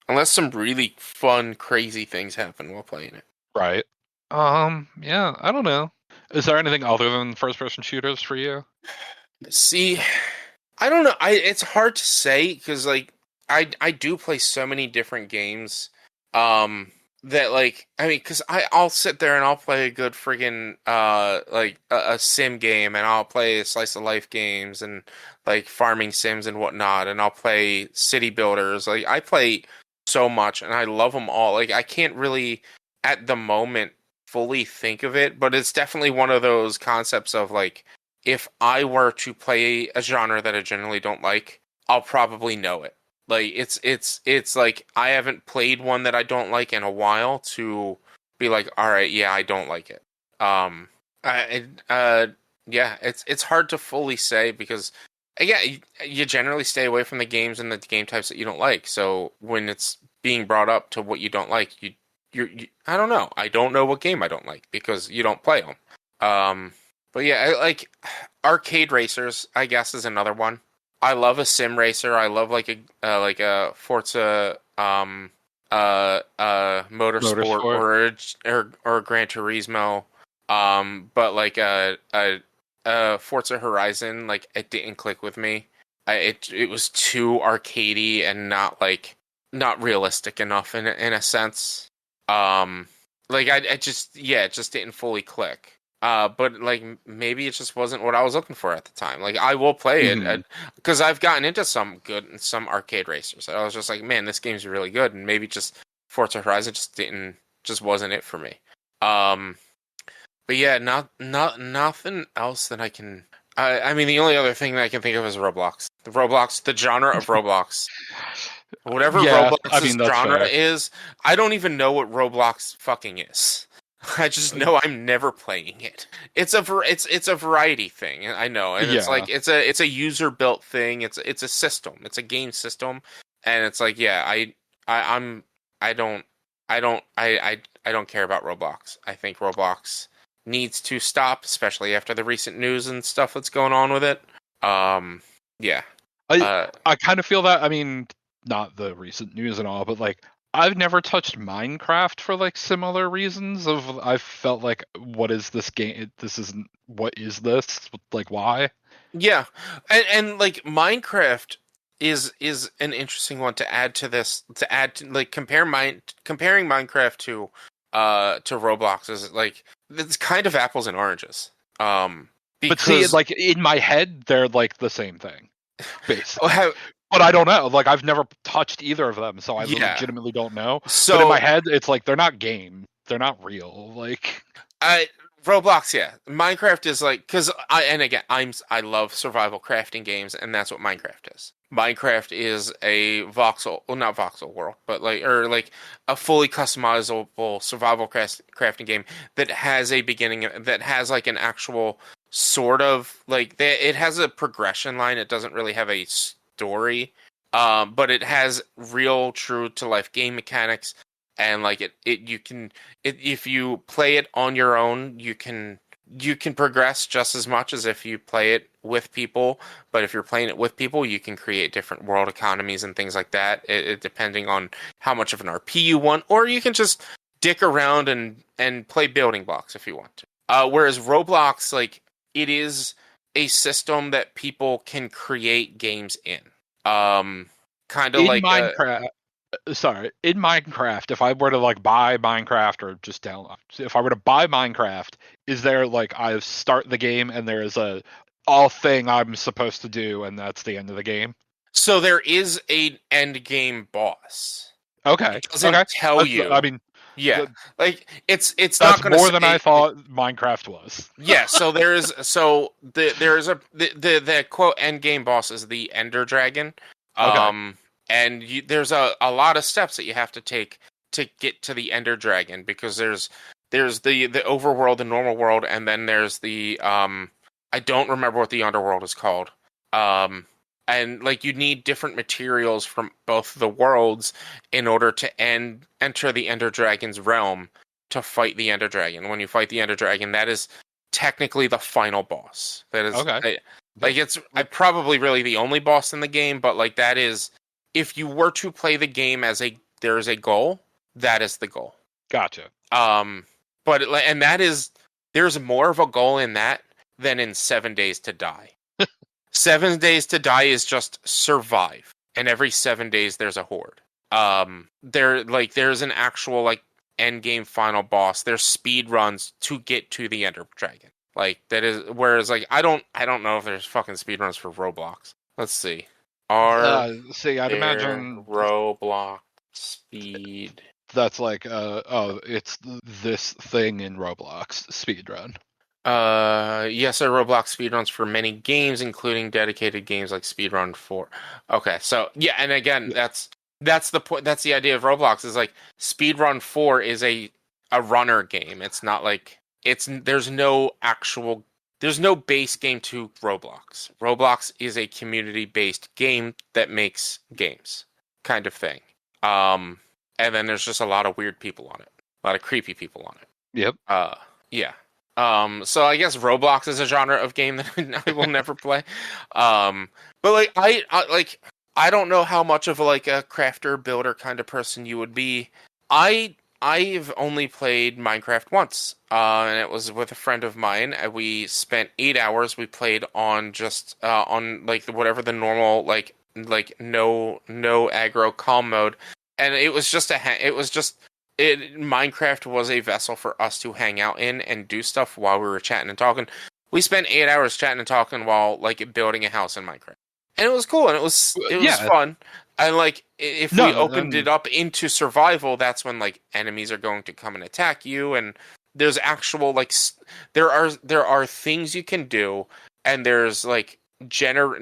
Unless some really fun, crazy things happen while playing it. Right. Yeah, I don't know. Is there anything other than first person shooters for you? See, I don't know. It's hard to say because like I do play so many different games. That like because I'll sit there and I'll play a good friggin' like a sim game, and I'll play slice of life games and like farming sims and whatnot, and I'll play city builders. Like I play so much and I love them all. Like I can't really at the moment fully think of it, but it's definitely one of those concepts of like, if I were to play a genre that I generally don't like, I'll probably know it. Like it's like I haven't played one that I don't like in a while to be like, all right, yeah, I don't like it. Yeah, it's hard to fully say because yeah, you generally stay away from the games and the game types that you don't like. So when it's being brought up to what you don't like, you I don't know. I don't know what game I don't like because you don't play them. But yeah, like arcade racers, I guess, is another one. I love a sim racer. I love like a Forza Motorsport or Gran Turismo. But like a Forza Horizon, like it didn't click with me. It was too arcadey and not realistic enough in a sense. Like it just didn't fully click. But like maybe it just wasn't what I was looking for at the time. Like I will play it because I've gotten into some arcade racers. I was just like, man, this game's really good, and maybe just Forza Horizon just wasn't it for me. But yeah, nothing else that I can. I mean, the only other thing that I can think of is Roblox. The genre of Roblox. Whatever Roblox's genre fair. Is, I don't even know what Roblox fucking is. I just know I'm never playing it. It's a variety thing. I know, and it's like it's a user built thing. It's a system. It's a game system, and it's like I don't care about Roblox. I think Roblox needs to stop, especially after the recent news and stuff that's going on with it. Yeah. I kind of feel that. I mean, not the recent news and all, but like I've never touched Minecraft for like similar reasons. I felt like, what is this game? This isn't. What is this? Like, why? Yeah, and like Minecraft is an interesting one to add to this. To add to like comparing Minecraft to Roblox is like it's kind of apples and oranges. But see, like in my head, they're like the same thing, basically. But I don't know. Like I've never touched either of them, so I legitimately don't know. So but in my head, it's like they're not game. They're not real. Like Roblox, yeah. Minecraft is like I love survival crafting games, and that's what Minecraft is. Minecraft is a not voxel world, but like a fully customizable survival crafting game that has a beginning, that has like an actual sort of like it has a progression line. It doesn't really have a story, but it has real, true to life game mechanics, and like if you play it on your own, you can progress just as much as if you play it with people. But if you're playing it with people, you can create different world economies and things like that. It depending on how much of an RP you want, or you can just dick around and play building blocks if you want to. Whereas Roblox, like it is a system that people can create games in. Kind of like Minecraft. In Minecraft, if I were to like buy Minecraft or just download, if I were to buy Minecraft, is there like I start the game and there is a thing I'm supposed to do and that's the end of the game? So there is an end game boss. Okay. It doesn't tell you. I mean, Yeah, like it's that's not going to more than I thought Minecraft was. Yeah, so there's the quote end game boss is the Ender Dragon. Okay. And there's a lot of steps that you have to take to get to the Ender Dragon, because there's the overworld, the normal world, and then there's the I don't remember what the underworld is called. And like you need different materials from both the worlds in order to enter the Ender Dragon's realm to fight the Ender Dragon. When you fight the Ender Dragon, that is technically the final boss. That is okay. it's probably really the only boss in the game, but like that is, if you were to play the game as there is a goal, that is the goal. Gotcha. But and that is, there's more of a goal in that than in 7 Days to Die. 7 Days to Die is just survive, and every 7 days there's a horde. There's an actual like end game final boss. There's speed runs to get to the Ender Dragon. Like that is, whereas like I don't know if there's fucking speed runs for Roblox. Let's see. I'd imagine Roblox speed. That's like it's this thing in Roblox speedrun. Yes, there are Roblox speedruns for many games, including dedicated games like Speedrun 4. Okay, so yeah, and again, that's the point. That's the idea of Roblox, is like Speedrun 4 is a runner game. It's not like there's no base game to Roblox. Roblox is a community-based game that makes games, kind of thing. And then there's just a lot of weird people on it, a lot of creepy people on it. Yep. Yeah. So I guess Roblox is a genre of game that I will never play. But like I don't know how much of like a crafter builder kind of person you would be. I've only played Minecraft once, and it was with a friend of mine. We spent 8 hours. We played on just on like whatever the normal like no aggro calm mode, and it was just Minecraft was a vessel for us to hang out in and do stuff while we were chatting and talking. We spent 8 hours chatting and talking while like building a house in Minecraft, and it was cool, and it was fun. And like if we opened it up into survival, that's when like enemies are going to come and attack you, and there's actual like there are things you can do, and there's like there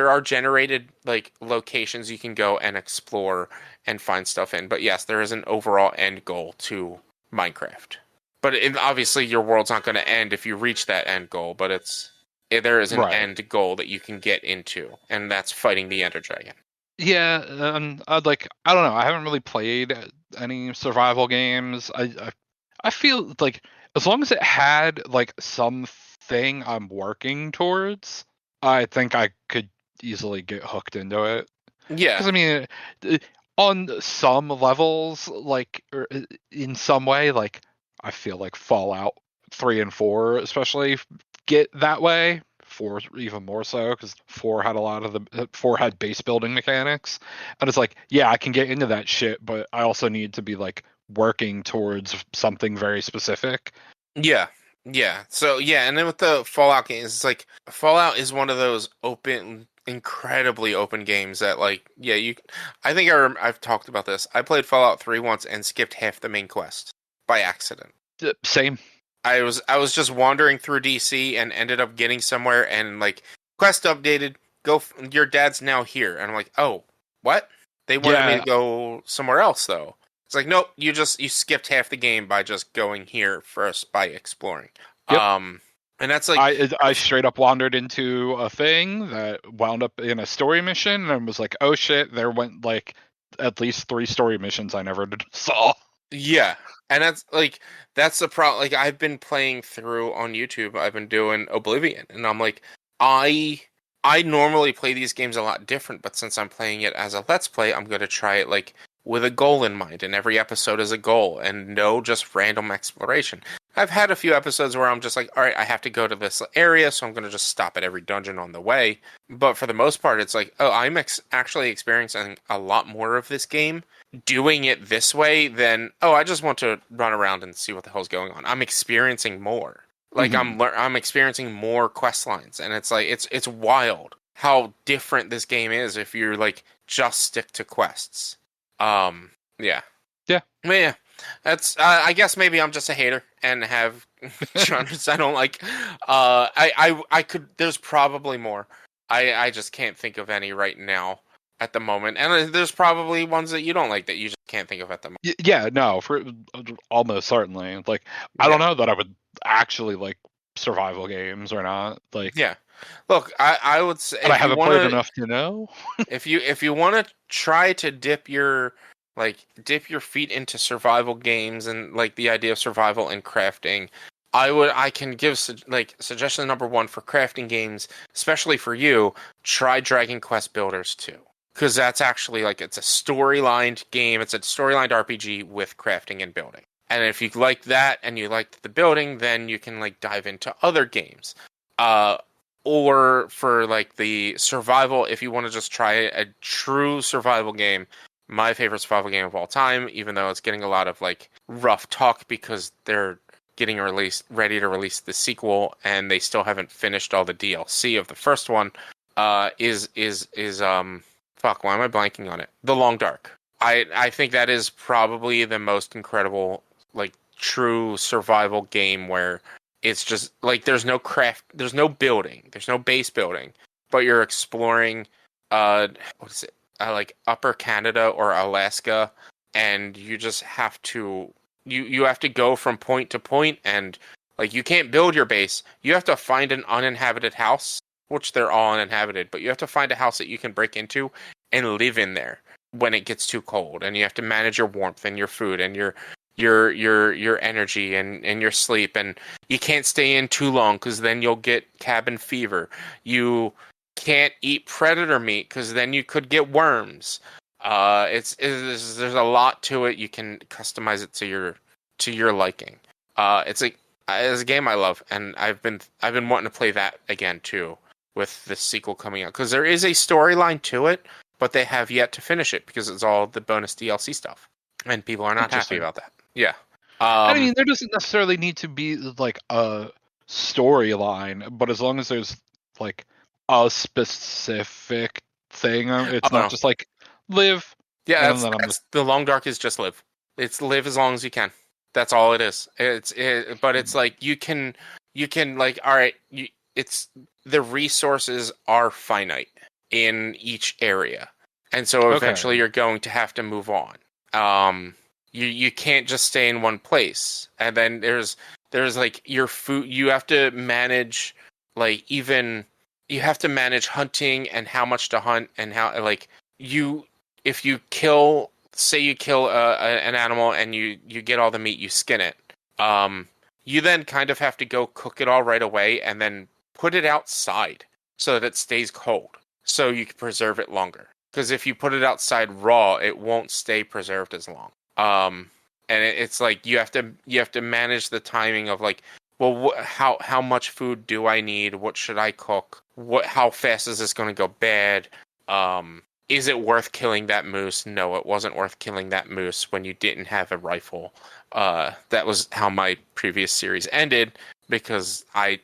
are generated like locations you can go and explore and find stuff in. But yes, there is an overall end goal to Minecraft. But obviously your world's not going to end if you reach that end goal, but there is an end goal that you can get into, and that's fighting the Ender Dragon. Yeah, I don't know. I haven't really played any survival games. I feel like as long as it had like something I'm working towards, I think I could easily get hooked into it. Yeah. Because I mean, on some levels, like or in some way, like I feel like Fallout 3 and 4 especially get that way. 4 even more so, because 4 had base building mechanics, and it's like, yeah, I can get into that shit, but I also need to be like working towards something very specific. Yeah. So yeah, and then with the Fallout games, it's like Fallout is one of those incredibly open games that like, yeah, I think I've talked about this. I played Fallout 3 once and skipped half the main quest by accident. Same. I was just wandering through DC and ended up getting somewhere, and like quest updated, your dad's now here, and I'm like, oh, what? They wanted me to go somewhere else though. It's like, nope, you skipped half the game by just going here first by exploring. Yep. And that's like I straight up wandered into a thing that wound up in a story mission, and was like, oh shit, there went like at least 3 story missions I never saw. Yeah. And that's the problem. Like, I've been playing through on YouTube. I've been doing Oblivion, and I'm like, I normally play these games a lot different, but since I'm playing it as a Let's Play, I'm going to try it like with a goal in mind, and every episode is a goal, and no just random exploration. I've had a few episodes where I'm just like, all right, I have to go to this area, so I'm going to just stop at every dungeon on the way. But for the most part, it's like, oh, I'm actually experiencing a lot more of this game doing it this way than, oh, I just want to run around and see what the hell's going on. I'm experiencing more. Like, I'm experiencing more quest lines, and it's like, it's wild how different this game is if you're like just stick to quests. Yeah. Yeah. Yeah. That's I guess maybe I'm just a hater and have genres I don't like. I could there's probably more. I just can't think of any right now at the moment. And there's probably ones that you don't like that you just can't think of at the moment. Yeah, no, for almost certainly. Like, I don't know that I would actually like survival games or not. Like, yeah. Look, I would say but I haven't played enough to know. if you want to try to dip your feet into survival games and like the idea of survival and crafting, I can give suggestion number one for crafting games, especially for you. Try Dragon Quest Builders 2. Because that's actually like it's a storylined game. It's a storylined RPG with crafting and building. And if you like that and you like the building, then you can like dive into other games. Or for like the survival, if you want to just try a true survival game, my favorite survival game of all time, even though it's getting a lot of like rough talk because they're getting ready to release the sequel, and they still haven't finished all the DLC of the first one. Is fuck, why am I blanking on it? The Long Dark. I think that is probably the most incredible, like, true survival game where it's just, like, there's no building, there's no base building, but you're exploring, what is it, like, Upper Canada or Alaska, and you just have to, you have to go from point to point, and, like, you can't build your base, you have to find an uninhabited house, which they're all uninhabited, but you have to find a house that you can break into and live in there when it gets too cold, and you have to manage your warmth and your food and your energy and your sleep, and you can't stay in too long because then you'll get cabin fever. You can't eat predator meat because then you could get worms. There's a lot to it. You can customize it to your liking. It's a game I love, and I've been wanting to play that again too, with the sequel coming out, because there is a storyline to it, but they have yet to finish it because it's all the bonus DLC stuff, and people are not happy about that. Yeah. I mean, there doesn't necessarily need to be like a storyline, but as long as there's like a specific thing, it's not just like live. Yeah, that's the Long Dark is just live. It's live as long as you can. That's all it is. But it's like you can like, all right, it's the resources are finite in each area, and so eventually you're going to have to move on. You can't just stay in one place, and then there's like your food. You have to manage, like, even you have to manage hunting and how much to hunt, and how, like, if you kill, say you kill an animal and you get all the meat, you skin it. You then kind of have to go cook it all right away and then put it outside so that it stays cold, so you can preserve it longer. Because if you put it outside raw, it won't stay preserved as long. And it's like you have to manage the timing of, like, well, how much food do I need? What should I cook? How fast is this going to go bad? Is it worth killing that moose? No, it wasn't worth killing that moose when you didn't have a rifle. That was how my previous series ended, because I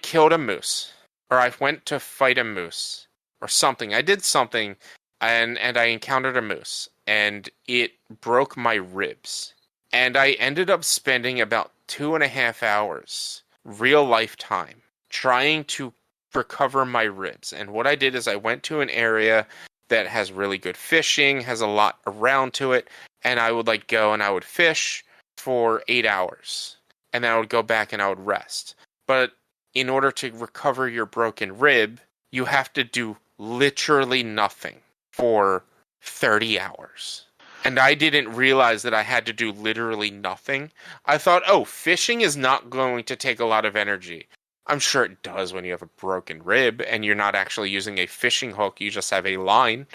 killed a moose, or I went to fight a moose, or something. I did something, and I encountered a moose, and it broke my ribs. And I ended up spending about 2.5 hours, real life time, trying to recover my ribs. And what I did is I went to an area that has really good fishing, has a lot around to it, and I would like go and I would fish for 8 hours. And then I would go back and I would rest. But in order to recover your broken rib, you have to do literally nothing for 30 hours. And I didn't realize that I had to do literally nothing. I thought, oh, fishing is not going to take a lot of energy. I'm sure it does when you have a broken rib and you're not actually using a fishing hook, you just have a line.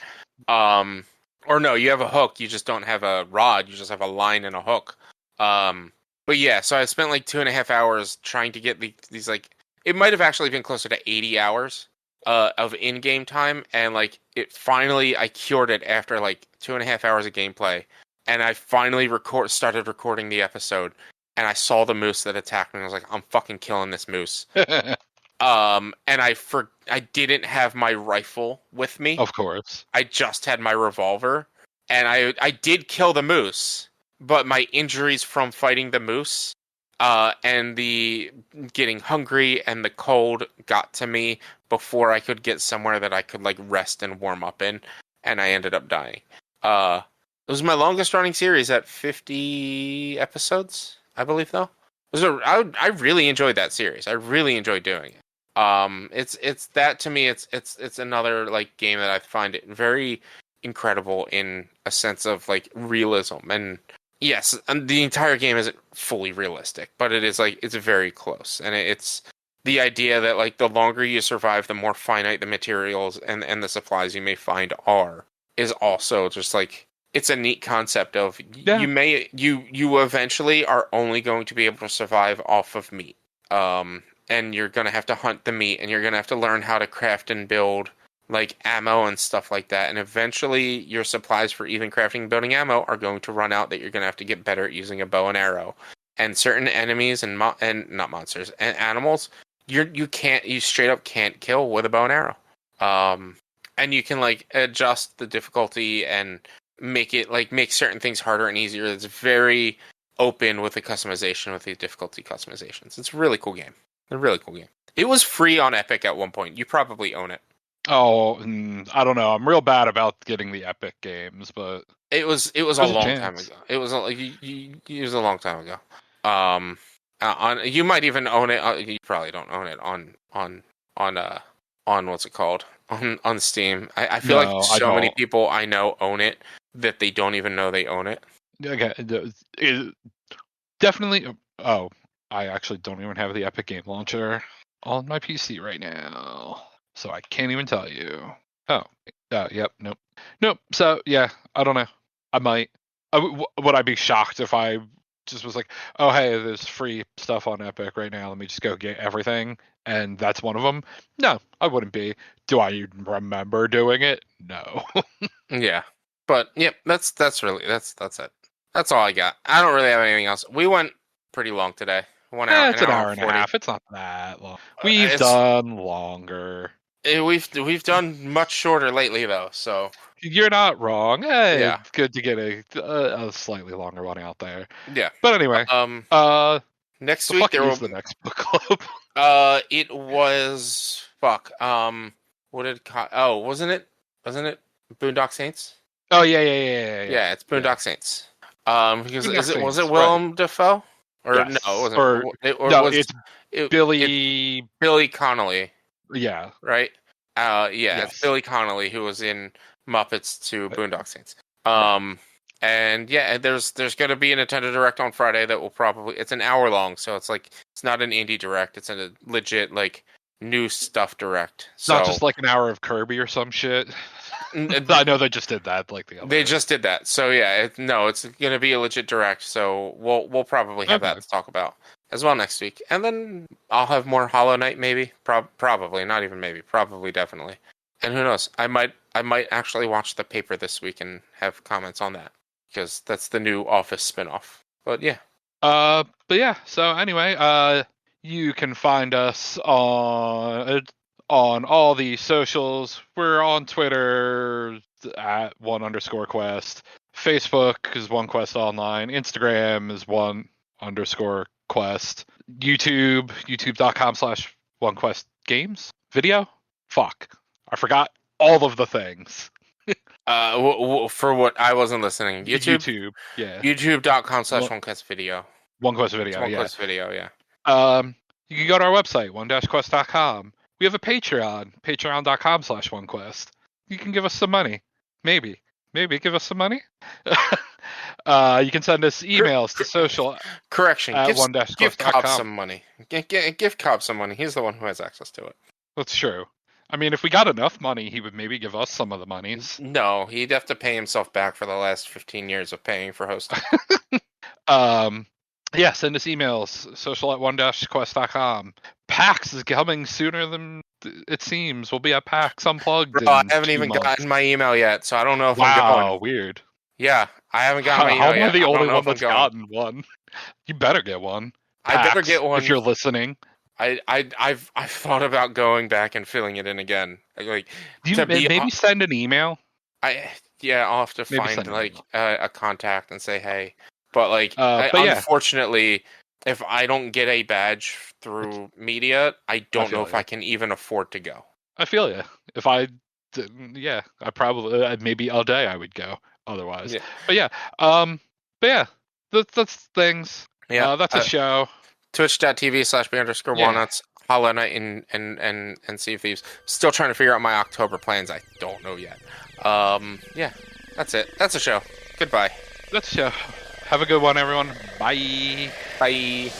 Or no, you have a hook, you just don't have a rod, you just have a line and a hook. But yeah, so I spent like 2.5 hours trying to get these, like, it might have actually been closer to 80 hours of in-game time, and like I cured it after like 2.5 hours of gameplay, and I finally started recording the episode, and I saw the moose that attacked me, and I was like, I'm fucking killing this moose. And I didn't have my rifle with me. Of course. I just had my revolver, and I did kill the moose, but my injuries from fighting the moose, and the getting hungry and the cold got to me before I could get somewhere that I could like rest and warm up in, and I ended up dying. It was my longest running series at 50 episodes, I believe, though. I really enjoyed that series. I really enjoyed doing it. It's that to me. It's another like game that I find it very incredible in a sense of like realism. And yes, and the entire game isn't fully realistic, but it is like it's very close. And it's the idea that like the longer you survive, the more finite the materials and the supplies you may find are, is also just like it's a neat concept of you eventually are only going to be able to survive off of meat. And you're going to have to hunt the meat, and you're going to have to learn how to craft and build like ammo and stuff like that. And eventually your supplies for even crafting and building ammo are going to run out, that you're going to have to get better at using a bow and arrow. And certain enemies and not monsters and animals, you straight up can't kill with a bow and arrow. And you can like adjust the difficulty and make certain things harder and easier. It's very open with the customization, with the difficulty customizations. It's a really cool game. It was free on Epic at one point. You probably own it. Oh, I don't know. I'm real bad about getting the Epic games, but it was a long time ago. It was a long time ago. You might even own it. You probably don't own it on what's it called, on Steam. I feel like so many people I know own it that they don't even know they own it. Okay, definitely. Oh, I actually don't even have the Epic Game Launcher on my PC right now, so I can't even tell you. Oh, yep, nope. So yeah, I don't know. I might. Would I be shocked if I just was like, oh hey, there's free stuff on Epic right now. Let me just go get everything, and that's one of them. No, I wouldn't be. Do I remember doing it? No. Yeah, but yep, that's it. That's all I got. I don't really have anything else. We went pretty long today. 1 hour. It's an hour and a half. It's not that long. We've done longer. We've done much shorter lately though. So you're not wrong. Yeah. It's good to get a slightly longer one out there. Yeah. But anyway, next week there will be the next book club. It was what did wasn't it Boondock Saints? Oh yeah. Yeah, it's Boondock Saints. Because was it Willem Dafoe? Or yes. No, it wasn't. It's Billy Connolly. Yeah. Right? Yes. It's Billy Connolly who was in Muppets to Boondock Saints. And yeah, there's going to be a Nintendo Direct on Friday that will it's an hour long, so it's not an indie direct, it's a legit like new stuff direct. So, not just like an hour of Kirby or some shit. I know they just did that like the other They just did that. So yeah, it's going to be a legit direct, so we'll probably have that to talk about as well next week. And then I'll have more Hollow Knight maybe, probably, not even maybe, probably definitely. And who knows? I might actually watch The Paper this week and have comments on that, because that's the new Office spinoff. But yeah. So anyway, you can find us on all the socials. We're on Twitter at @1_quest. Facebook is OneQuest Online. Instagram is @1_quest. youtube.com/OneQuestGames. Video? Fuck. I forgot all of the things. For what I wasn't listening. YouTube, yeah. YouTube.com/OneQuestVideo. OneQuest Video, yeah. OneQuest Video, yeah. You can go to our website, one-quest.com. We have a Patreon, patreon.com/OneQuest. You can give us some money. Maybe give us some money. You can send us emails to social. Correction. Give Cobb some money. Give Cobb some money. He's the one who has access to it. That's true. I mean, if we got enough money, he would maybe give us some of the monies. No, he'd have to pay himself back for the last 15 years of paying for hosting. Yeah, send us emails, social@one-quest.com. PAX is coming sooner than it seems. We'll be at PAX Unplugged. Bro, I haven't even gotten my email yet, so I don't know if I'm going. Wow, weird. Yeah, I haven't gotten my email yet. How am I the only one that's gotten one? You better get one. PAX, I better get one. If you're listening. I've thought about going back and filling it in again. Maybe send an email. I'll have to find a contact and say, hey, But like, unfortunately, if I don't get a badge through media, I don't know if I can even afford to go. I feel you. If I probably maybe all day I would go otherwise. Yeah. That's things. Yeah, that's a show. Twitch.tv/B_walnuts. Holla and Sea of Thieves. Still trying to figure out my October plans. I don't know yet. That's it. That's a show. Goodbye. That's a show. Have a good one, everyone. Bye. Bye.